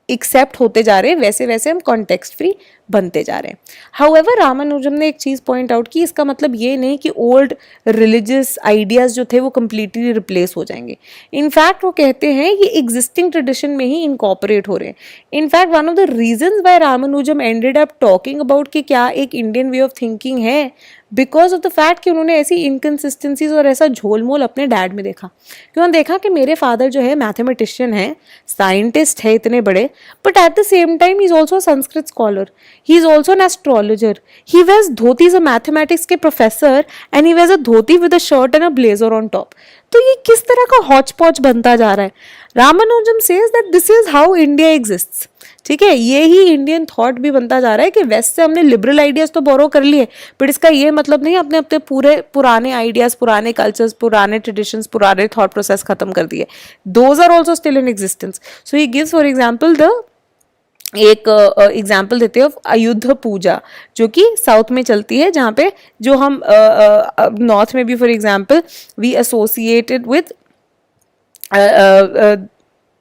एक्सेप्ट होते जा रहे हैं वैसे वैसे हम कॉन्टेक्स्ट फ्री बनते जा रहे हैं. हाउएवर रामानुजम ने एक चीज़ पॉइंट आउट की, इसका मतलब ये नहीं कि ओल्ड रिलीजियस आइडियाज़ जो थे वो कम्प्लीटली रिप्लेस हो जाएंगे. इनफैक्ट वो कहते हैं ये एग्जिस्टिंग ट्रेडिशन में ही इनकॉपरेट हो रहे हैं. In fact one of the reasons Y Ramanujan ended up talking about कि क्या एक इंडियन वे ऑफ थिंकिंग है, बिकॉज ऑफ द फैक्ट कि उन्होंने ऐसी इनकन्सिस्टेंसीज और ऐसा झोलमोल अपने डैड में देखा. कि उन्होंने देखा कि मेरे फादर जो है मैथमेटिशियन है, साइंटिस्ट है इतने बड़े, but at the same time he is also Sanskrit scholar, he is also an astrologer, he wears dhoti, is a mathematics के professor, and he wears a dhoti with a shirt and a blazer on top. तो ये किस तरह का Hooch पॉच बनता जा रहा है. Ramanujan says that this is how India exists. ठीक है, ये ही इंडियन थॉट भी बनता जा रहा है कि वेस्ट से हमने लिबरल आइडियाज तो बोरो कर लिए, बट इसका ये मतलब नहीं अपने अपने पूरे पुराने आइडियाज, पुराने कल्चर्स, पुराने ट्रेडिशंस, पुराने थॉट प्रोसेस खत्म कर दिए. Those are also still in existence. So he gives for example एक एग्जाम्पल देते हैं आयुध पूजा, जो कि साउथ में चलती है, जहाँ पे जो हम नॉर्थ में भी for example we associated with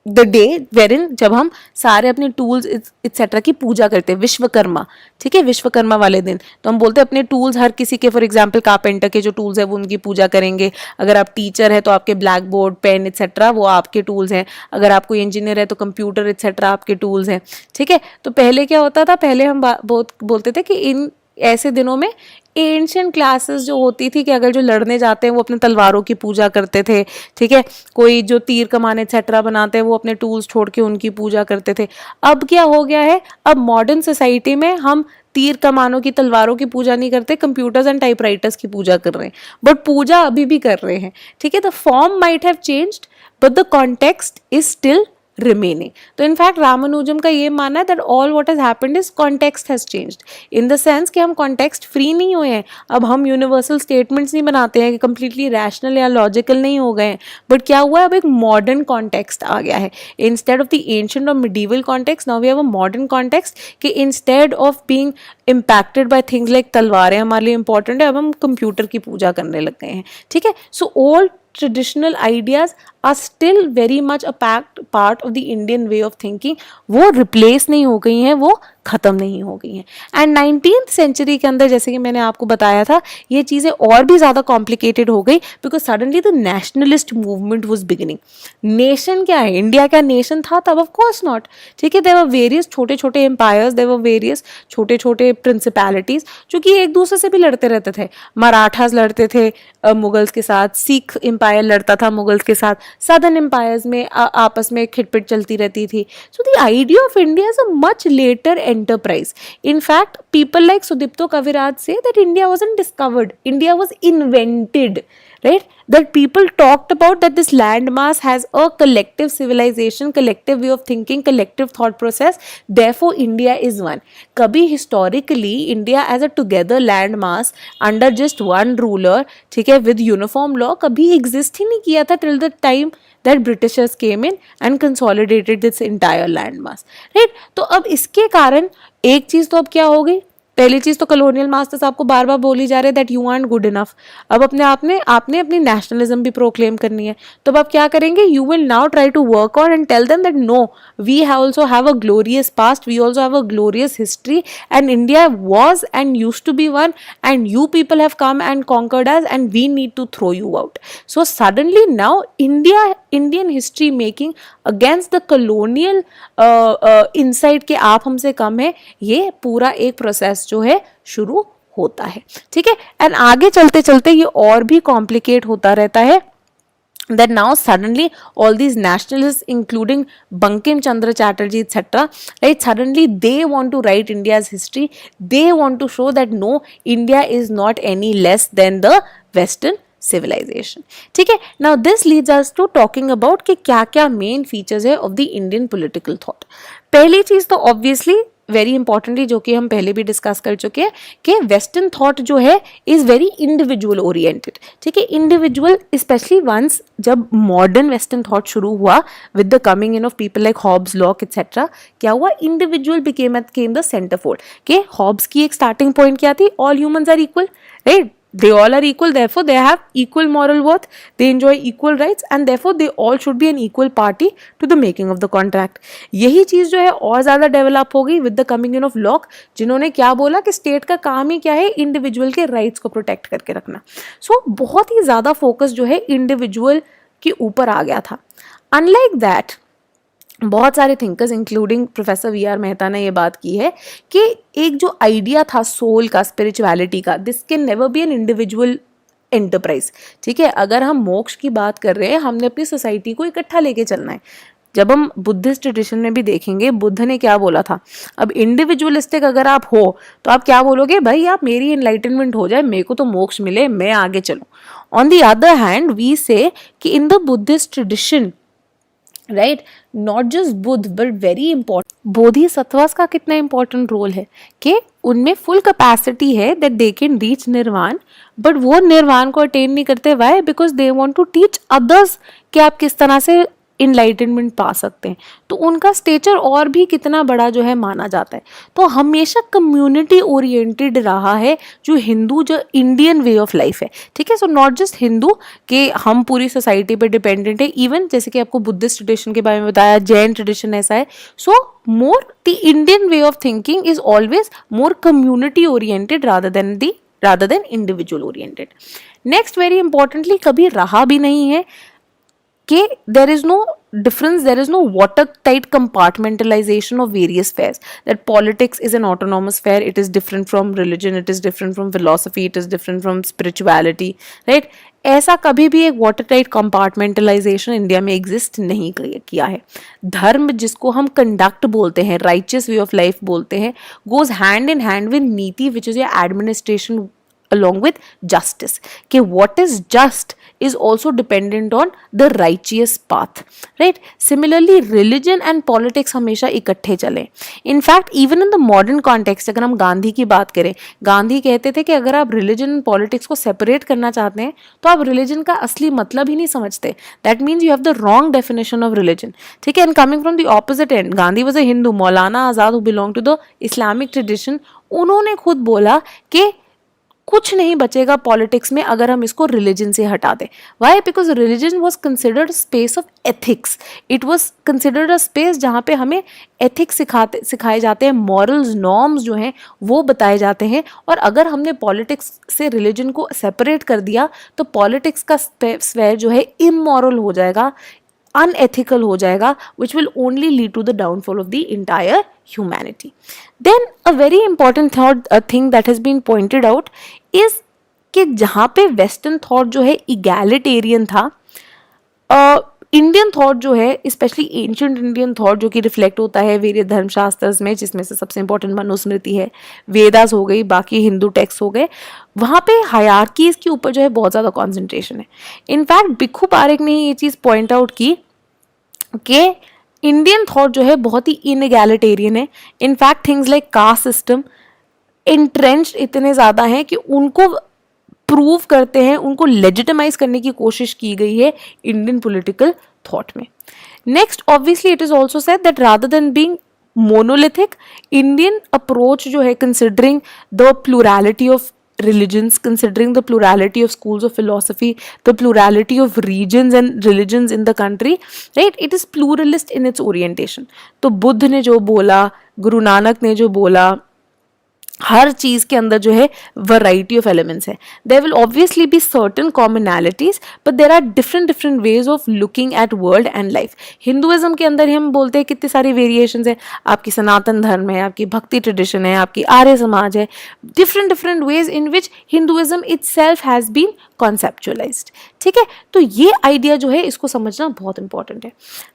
the डे वेरिन जब हम सारे अपने टूल्स एक्सेट्रा की पूजा करते हैं, विश्वकर्मा. ठीक है, विश्वकर्मा वाले दिन तो हम बोलते हैं अपने टूल्स, हर किसी के फॉर एग्जांपल कारपेंटर के जो टूल्स है वो उनकी पूजा करेंगे. अगर आप टीचर है तो आपके ब्लैक बोर्ड, पेन एक्सेट्रा वो आपके टूल्स हैं. अगर आप कोई इंजीनियर है तो कंप्यूटर एक्सेट्रा आपके टूल्स हैं. ठीक है, तो पहले क्या होता था, पहले हम बहुत बोलते थे कि इन ऐसे दिनों में एंशिएंट क्लासेस जो होती थी कि अगर जो लड़ने जाते हैं वो अपने तलवारों की पूजा करते थे. ठीक है, कोई जो तीर कमान एक्सेट्रा बनाते हैं वो अपने टूल्स छोड़ के उनकी पूजा करते थे. अब क्या हो गया है, अब मॉडर्न सोसाइटी में हम तीर कमानों की तलवारों की पूजा नहीं करते, कंप्यूटर्स एंड टाइपराइटर्स की पूजा कर रहे हैं, बट पूजा अभी भी कर रहे हैं, ठीक है. The form might have changed but the context is still remaining. तो इनफैक्ट रामानुजम का ये मानना है that all what has happened is context has changed, in the sense कि हम कॉन्टेक्स्ट फ्री नहीं हुए हैं. अब हम यूनिवर्सल स्टेटमेंट्स नहीं बनाते हैं कि कंप्लीटली रैशनल या लॉजिकल नहीं हो गए हैं, बट क्या हुआ है, अब एक मॉडर्न कॉन्टेक्स्ट आ गया है. इंस्टेड ऑफ द एंशिएंट और medieval context, now we have a modern context कि instead of being impacted by things like तलवारें हमारे लिए इंपॉर्टेंट है, अब हम कंप्यूटर की पूजा करने लग गए हैं, ठीक है. So old traditional ideas are still very much a part of the Indian way of thinking. वो replace नहीं हो गई हैं, वो ख़त्म नहीं हो गई हैं. एंड 19th सेंचुरी के अंदर, जैसे कि मैंने आपको बताया था, ये चीज़ें और भी ज़्यादा कॉम्प्लिकेटेड हो गई because suddenly the nationalist movement was beginning. Nation क्या है, इंडिया क्या नेशन था तब? ऑफ कोर्स नॉट, ठीक है. देयर वर वेरियस छोटे छोटे एम्पायर्स, देयर वर वेरियस छोटे छोटे प्रिंसिपैलिटीज जो कि एक दूसरे से भी लड़ते रहते थे. मराठास लड़ते थे मुगल्स के साथ, सिख एम्पायर लड़ता था मुगल्स के साथ, सदर्न एम्पायर्स में आपस में खिटपिट चलती रहती थी. So the idea of India is a much later enterprise. In fact, people like Sudipto Kaviraj say that India wasn't discovered, India was invented, right? That people talked about that this landmass has a collective civilization, collective way of thinking, collective thought process, therefore India is one. Kabhi historically India as a together landmass under just one ruler, ठीक है, with uniform law कभी exist ही नहीं किया था till the time that Britishers came in and consolidated this entire landmass, right? तो अब इसके कारण एक चीज तो अब क्या हो गई, पहली चीज तो कॉलोनियल मास्टर्स आपको बार बार बोली जा रहे हैं that you aren't good enough. अब अपने आपने अपनी नेशनलिज्म भी प्रोक्लेम करनी है, तो अब आप क्या करेंगे, you will now try to work on and tell them that no, we also have a glorious past, we also have a glorious history and India was and used to be one and you people have come and conquered us and we need to throw you out. So suddenly now Indian history making against the colonial insight के आप हमसे कम है, ये पूरा एक process जो है शुरू होता है, ठीक है. एंड आगे चलते चलते ये और भी कॉम्प्लिकेट होता रहता है. That now suddenly all these nationalists, including Bankim Chandra Chatterjee, etc., right? Suddenly they want to write India's history. They want to show that no, India is not any less than the Western civilization. ठीक है. Now this leads us to talking about कि क्या क्या main features है of the Indian political thought. पहली चीज तो obviously very importantly जो कि हम पहले भी डिस्कस कर चुके हैं कि वेस्टर्न थॉट जो है इज वेरी इंडिविजुअल ओरिएंटेड, ठीक है. इंडिविजुअल स्पेशली वंस जब मॉडर्न वेस्टर्न थॉट शुरू हुआ with the coming in of people like Hobbes, Locke etcetera, क्या हुआ, individual came the centre fold. के हॉब्स की एक स्टार्टिंग पॉइंट क्या थी, all humans are equal, right? They all are equal, therefore they have equal moral worth, they enjoy equal rights and therefore they all should be an equal party to the making of the contract. यही चीज़ जो है और ज़्यादा develop हो गई with the coming in of lock, जिन्होंने क्या बोला कि स्टेट का काम ही क्या है, इंडिविजुअल के राइट्स को प्रोटेक्ट करके रखना. सो बहुत ही ज़्यादा फोकस जो है इंडिविजुअल के ऊपर आ गया था. अनलाइक दैट बहुत सारे thinkers including professor VR. Mehta ने ये बात की है कि एक जो आइडिया था सोल का, स्पिरिचुअलिटी का, this can never be an individual enterprise, ठीक है. अगर हम मोक्ष की बात कर रहे हैं, हमने अपनी सोसाइटी को इकट्ठा लेके चलना है. जब हम बुद्धिस्ट ट्रेडिशन में भी देखेंगे, बुद्ध ने क्या बोला था, अब इंडिविजुअलिस्टिक अगर आप हो तो आप क्या बोलोगे, भाई आप मेरी एनलाइटनमेंट हो जाए, मेरे को तो मोक्ष मिले, मैं आगे चलूँ. On the other hand we say कि in the Buddhist tradition, right, not just Buddha but very important Bodhisattvas का कितना इंपॉर्टेंट रोल है कि उनमें फुल कैपेसिटी है that they can reach nirvana, but वो निर्वाण को अटेन नहीं करते. Why? Because they want to teach others कि आप किस तरह से इनलाइटनमेंट पा सकते हैं. तो उनका स्टेचर और भी कितना बड़ा जो है माना जाता है. तो हमेशा कम्युनिटी ओरिएंटेड रहा है जो हिंदू, जो इंडियन वे ऑफ लाइफ है, ठीक है. सो नॉट जस्ट हिंदू कि हम पूरी सोसाइटी पे डिपेंडेंट है, इवन जैसे कि आपको बुद्धिस्ट ट्रेडिशन के बारे में बताया, जैन ट्रेडिशन ऐसा है. So more the Indian way of thinking is always more community oriented rather than individual oriented. Next very importantly कभी रहा भी नहीं है कि there is no difference, there is no watertight compartmentalization of various spheres, that politics is an autonomous sphere, it is different from religion, it is different from philosophy, it is different from spirituality, right? ऐसा कभी भी एक water tight compartmentalisation India में exist नहीं किया है. धर्म जिसको हम कंडक्ट बोलते हैं, राइचियस वे ऑफ लाइफ बोलते हैं, goes hand in hand with niti which is your administration along with justice. कि what is just is also dependent on the righteous path, right? Similarly, religion and politics हमेशा इकट्ठे चले. In fact, even in the modern context, अगर हम गांधी की बात करें, गांधी कहते थे कि अगर आप religion and politics को separate करना चाहते हैं तो आप religion का असली मतलब ही नहीं समझते. That means you have the wrong definition of religion. ठीक है. And coming from the opposite end, Gandhi was a Hindu. Maulana Azad who belonged to the Islamic tradition, उन्होंने खुद बोला कि कुछ नहीं बचेगा पॉलिटिक्स में अगर हम इसको रिलीजन से हटा दें. Why? Because religion was considered space of ethics. It was considered a space जहाँ पे हमें एथिक्स सिखाए जाते हैं, मॉरल्स नॉर्म्स जो हैं वो बताए जाते हैं. और अगर हमने पॉलिटिक्स से रिलीजन को सेपरेट कर दिया तो पॉलिटिक्स का स्फेयर जो है इमोरल हो जाएगा, unethical हो जाएगा, which will only lead to the downfall of the entire humanity. Then a very important thing that has been pointed out is कि जहाँ पे वेस्टर्न थॉट जो है इगैलिटेरियन था, इंडियन थॉट जो है स्पेशली एंशिएंट इंडियन थॉट जो कि रिफ्लेक्ट होता है वेरियस धर्मशास्त्र में, जिसमें से सबसे इंपॉर्टेंट मनुस्मृति है, वेदास हो गई, बाकी हिंदू टेक्स्ट हो गए, वहाँ पे हायरार्कीज के ऊपर जो है बहुत ज़्यादा कॉन्सेंट्रेशन है. इनफैक्ट भिक्खू पारेख ने ये चीज़ पॉइंट आउट की कि इंडियन थॉट जो है बहुत ही इनएगैलिटेरियन है. In fact things like caste system entrenched इतने ज़्यादा हैं कि उनको प्रूव करते हैं, उनको लेजिटिमाइज करने की कोशिश की गई है इंडियन पॉलिटिकल थॉट में. Next, obviously it is also said that rather than being monolithic, Indian approach जो है considering the plurality of religions, considering the plurality of schools of philosophy, the plurality of regions and religions in the country, right? It is pluralist in its orientation. तो बुद्ध ने जो बोला, गुरु नानक ने जो बोला, हर चीज़ के अंदर जो है वैरायटी ऑफ एलिमेंट्स है. There will obviously be certain commonalities but there are different ways of looking at world and life. Hinduism के अंदर ही हम बोलते हैं कितनी सारी वेरिएशंस है. आपकी सनातन धर्म है, आपकी भक्ति ट्रेडिशन है, आपकी आर्य समाज है, different ways in which Hinduism itself has been conceptualised. ठीक है, तो ये आइडिया जो है इसको समझना बहुत इंपॉर्टेंट है.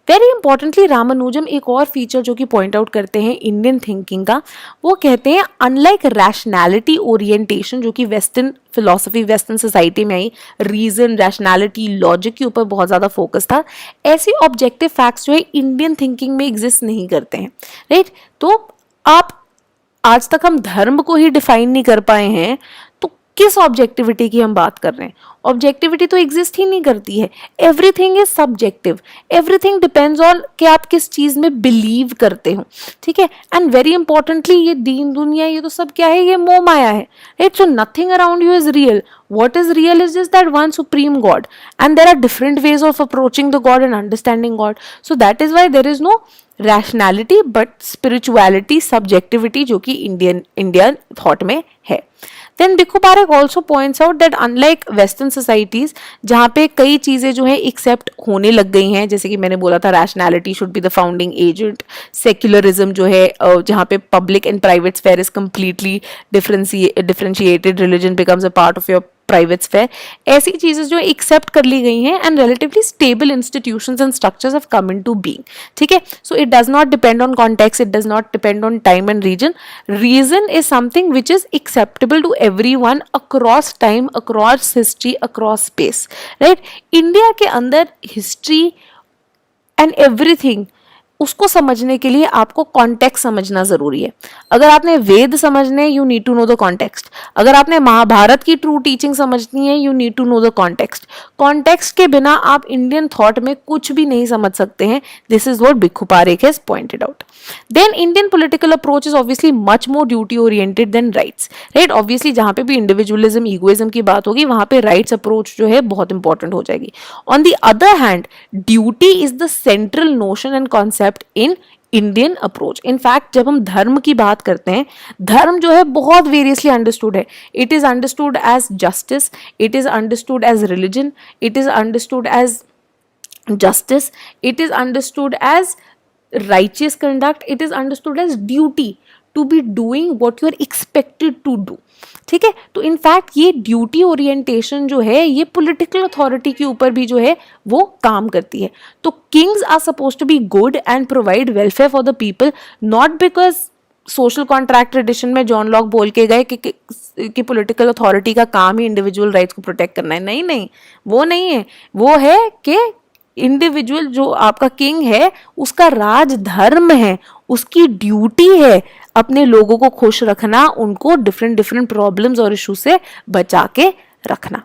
वेरी इंपॉर्टेंटली रामानुजम एक और फीचर जो कि पॉइंट आउट करते हैं इंडियन थिंकिंग का, वो कहते हैं अनलाइक रैशनैलिटी ओरिएंटेशन जो कि वेस्टर्न फिलोसफी, वेस्टर्न सोसाइटी में आई, रीजन, रैशनैलिटी, लॉजिक के ऊपर बहुत ज़्यादा फोकस था. ऐसे ऑब्जेक्टिव फैक्ट्स जो है इंडियन थिंकिंग में एग्जिस्ट नहीं करते हैं, राइट? तो आप आज तक हम धर्म को ही डिफाइन नहीं कर पाए हैं, तो किस ऑब्जेक्टिविटी की हम बात कर रहे हैं? ऑब्जेक्टिविटी तो एग्जिस्ट ही नहीं करती है. Everything is subjective, everything depends on कि आप किस चीज में बिलीव करते हो. ठीक है, एंड वेरी इंपॉर्टेंटली ये दीन दुनिया ये तो सब क्या है, ये मोह माया है, right? So nothing around you is real. What is real is just that one supreme God, and there are different ways of approaching the God and understanding God. So that is why there is no rationality but spirituality, subjectivity जो कि Indian thought में है. Then Bhikkhu Parekh also points out that unlike Western societies जहाँ पे कई चीज़ें जो है एक्सेप्ट होने लग गई हैं, जैसे कि मैंने बोला था rationality should be the founding agent, secularism जो है जहाँ पे public and private sphere is completely differentiated, religion becomes a part of your private sphere, ऐसी चीज़ें जो एक्सेप्ट कर ली गई हैं and relatively stable institutions and structures have come into being. ठीक है, so it does not depend on context, it does not depend on time and reason. Reason is something which is acceptable to everyone across time, across history, across space, right? India के अंदर history and everything उसको समझने के लिए आपको context समझना ज़रूरी है. अगर आपने वेद समझने, you need to know the context. अगर आपने महाभारत की ट्रू टीचिंग समझनी है, you need to know the context. Context के बिना आप इंडियन थॉट में कुछ भी नहीं समझ सकते हैं. This is what Bhikhu Parekh has pointed out. Then Indian political approach is obviously much more duty oriented than rights, right? Obviously जहाँ पे भी इंडिविजुअलिज्म, ईगोइज्म की बात होगी वहाँ पे राइट्स अप्रोच जो है बहुत इंपॉर्टेंट हो जाएगी. On the other hand duty is the central notion and concept in Indian approach. In fact जब हम धर्म की बात करते हैं, धर्म जो है बहुत वेरियसली अंडरस्टूड है. It is understood as justice, it is understood as religion, it is understood as it is understood as righteous conduct, it is understood as duty to be doing what you are expected to do. ठीक है, तो in fact ये duty orientation जो है ये political authority के ऊपर भी जो है वो काम करती है। तो kings are suppose to be good and provide welfare for the people, not because social contract tradition में जॉन लॉक बोल के गए कि पॉलिटिकल अथॉरिटी का काम ही इंडिविजुअल राइट्स को प्रोटेक्ट करना है। नहीं नहीं, वो नहीं है। वो है कि इंडिविजुअल जो आपका किंग है उसका राज धर्म है, उसकी ड्यूटी है अपने लोगों को खुश रखना, उनको डिफरेंट प्रॉब्लम्स और इशू से बचा के रखना।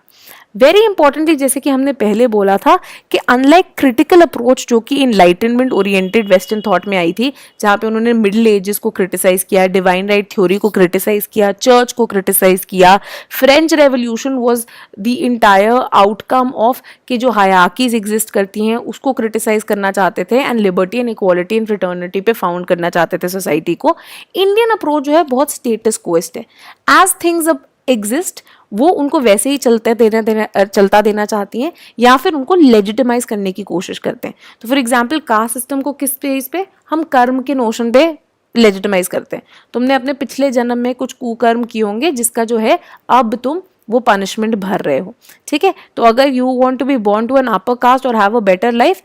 वेरी इंपॉर्टेंटली, जैसे कि हमने पहले बोला था कि अनलाइक क्रिटिकल अप्रोच जो कि इनलाइटनमेंट ओरिएंटेड वेस्टर्न थॉट में आई थी, जहाँ पे उन्होंने मिडिल एजेस को क्रिटिसाइज किया, डिवाइन राइट थ्योरी को क्रिटिसाइज किया, चर्च को क्रिटिसाइज किया। French revolution was the entire outcome of कि जो हायरार्कीज एग्जिस्ट करती हैं उसको क्रिटिसाइज करना चाहते थे and liberty and equality and fraternity पे फाउंड करना चाहते थे सोसाइटी को। इंडियन अप्रोच जो है बहुत स्टेटस कोइस्ट है। एज थिंग्स एग्जिस्ट वो उनको वैसे ही चलता देना चाहती हैं या फिर उनको लेजिटिमाइज करने की कोशिश करते हैं। तो फॉर एग्जाम्पल कास्ट सिस्टम को किस बेस पे? हम कर्म के नोशन पे लेजिटिमाइज करते हैं। तुमने अपने पिछले जन्म में कुछ कुकर्म किए होंगे जिसका जो है अब तुम वो पनिशमेंट भर रहे हो। ठीक है, तो अगर you want to be born to an upper caste और हैव अ बेटर लाइफ,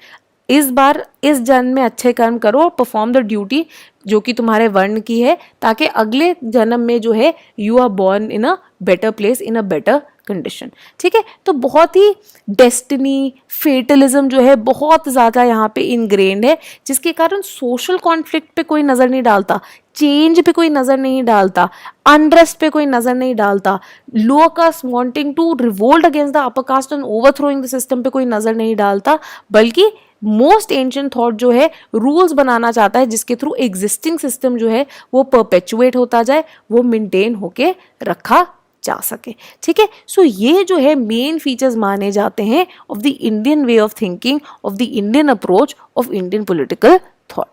इस बार इस जन्म में अच्छे कर्म करो और परफॉर्म द ड्यूटी जो कि तुम्हारे वर्ण की है, ताकि अगले जन्म में जो है you are born in a better place, in a better condition. ठीक है, तो बहुत ही डेस्टिनी फेटलिज्म जो है बहुत ज़्यादा यहाँ पे इनग्रेन्ड है, जिसके कारण सोशल कॉन्फ्लिक्ट पे कोई नज़र नहीं डालता, चेंज पे कोई नज़र नहीं डालता, अनरेस्ट पे कोई नज़र नहीं डालता, lower caste wanting to revolt against the upper caste and overthrowing the system पे कोई नज़र नहीं डालता, बल्कि मोस्ट एंशिएंट थॉट जो है रूल्स बनाना चाहता है जिसके थ्रू एग्जिस्टिंग सिस्टम जो है वो परपेचुएट होता जाए, वो मेंटेन होके रखा जा सके। ठीक है, सो ये जो है मेन फीचर्स माने जाते हैं of the Indian way of thinking, of the Indian approach of Indian political thought.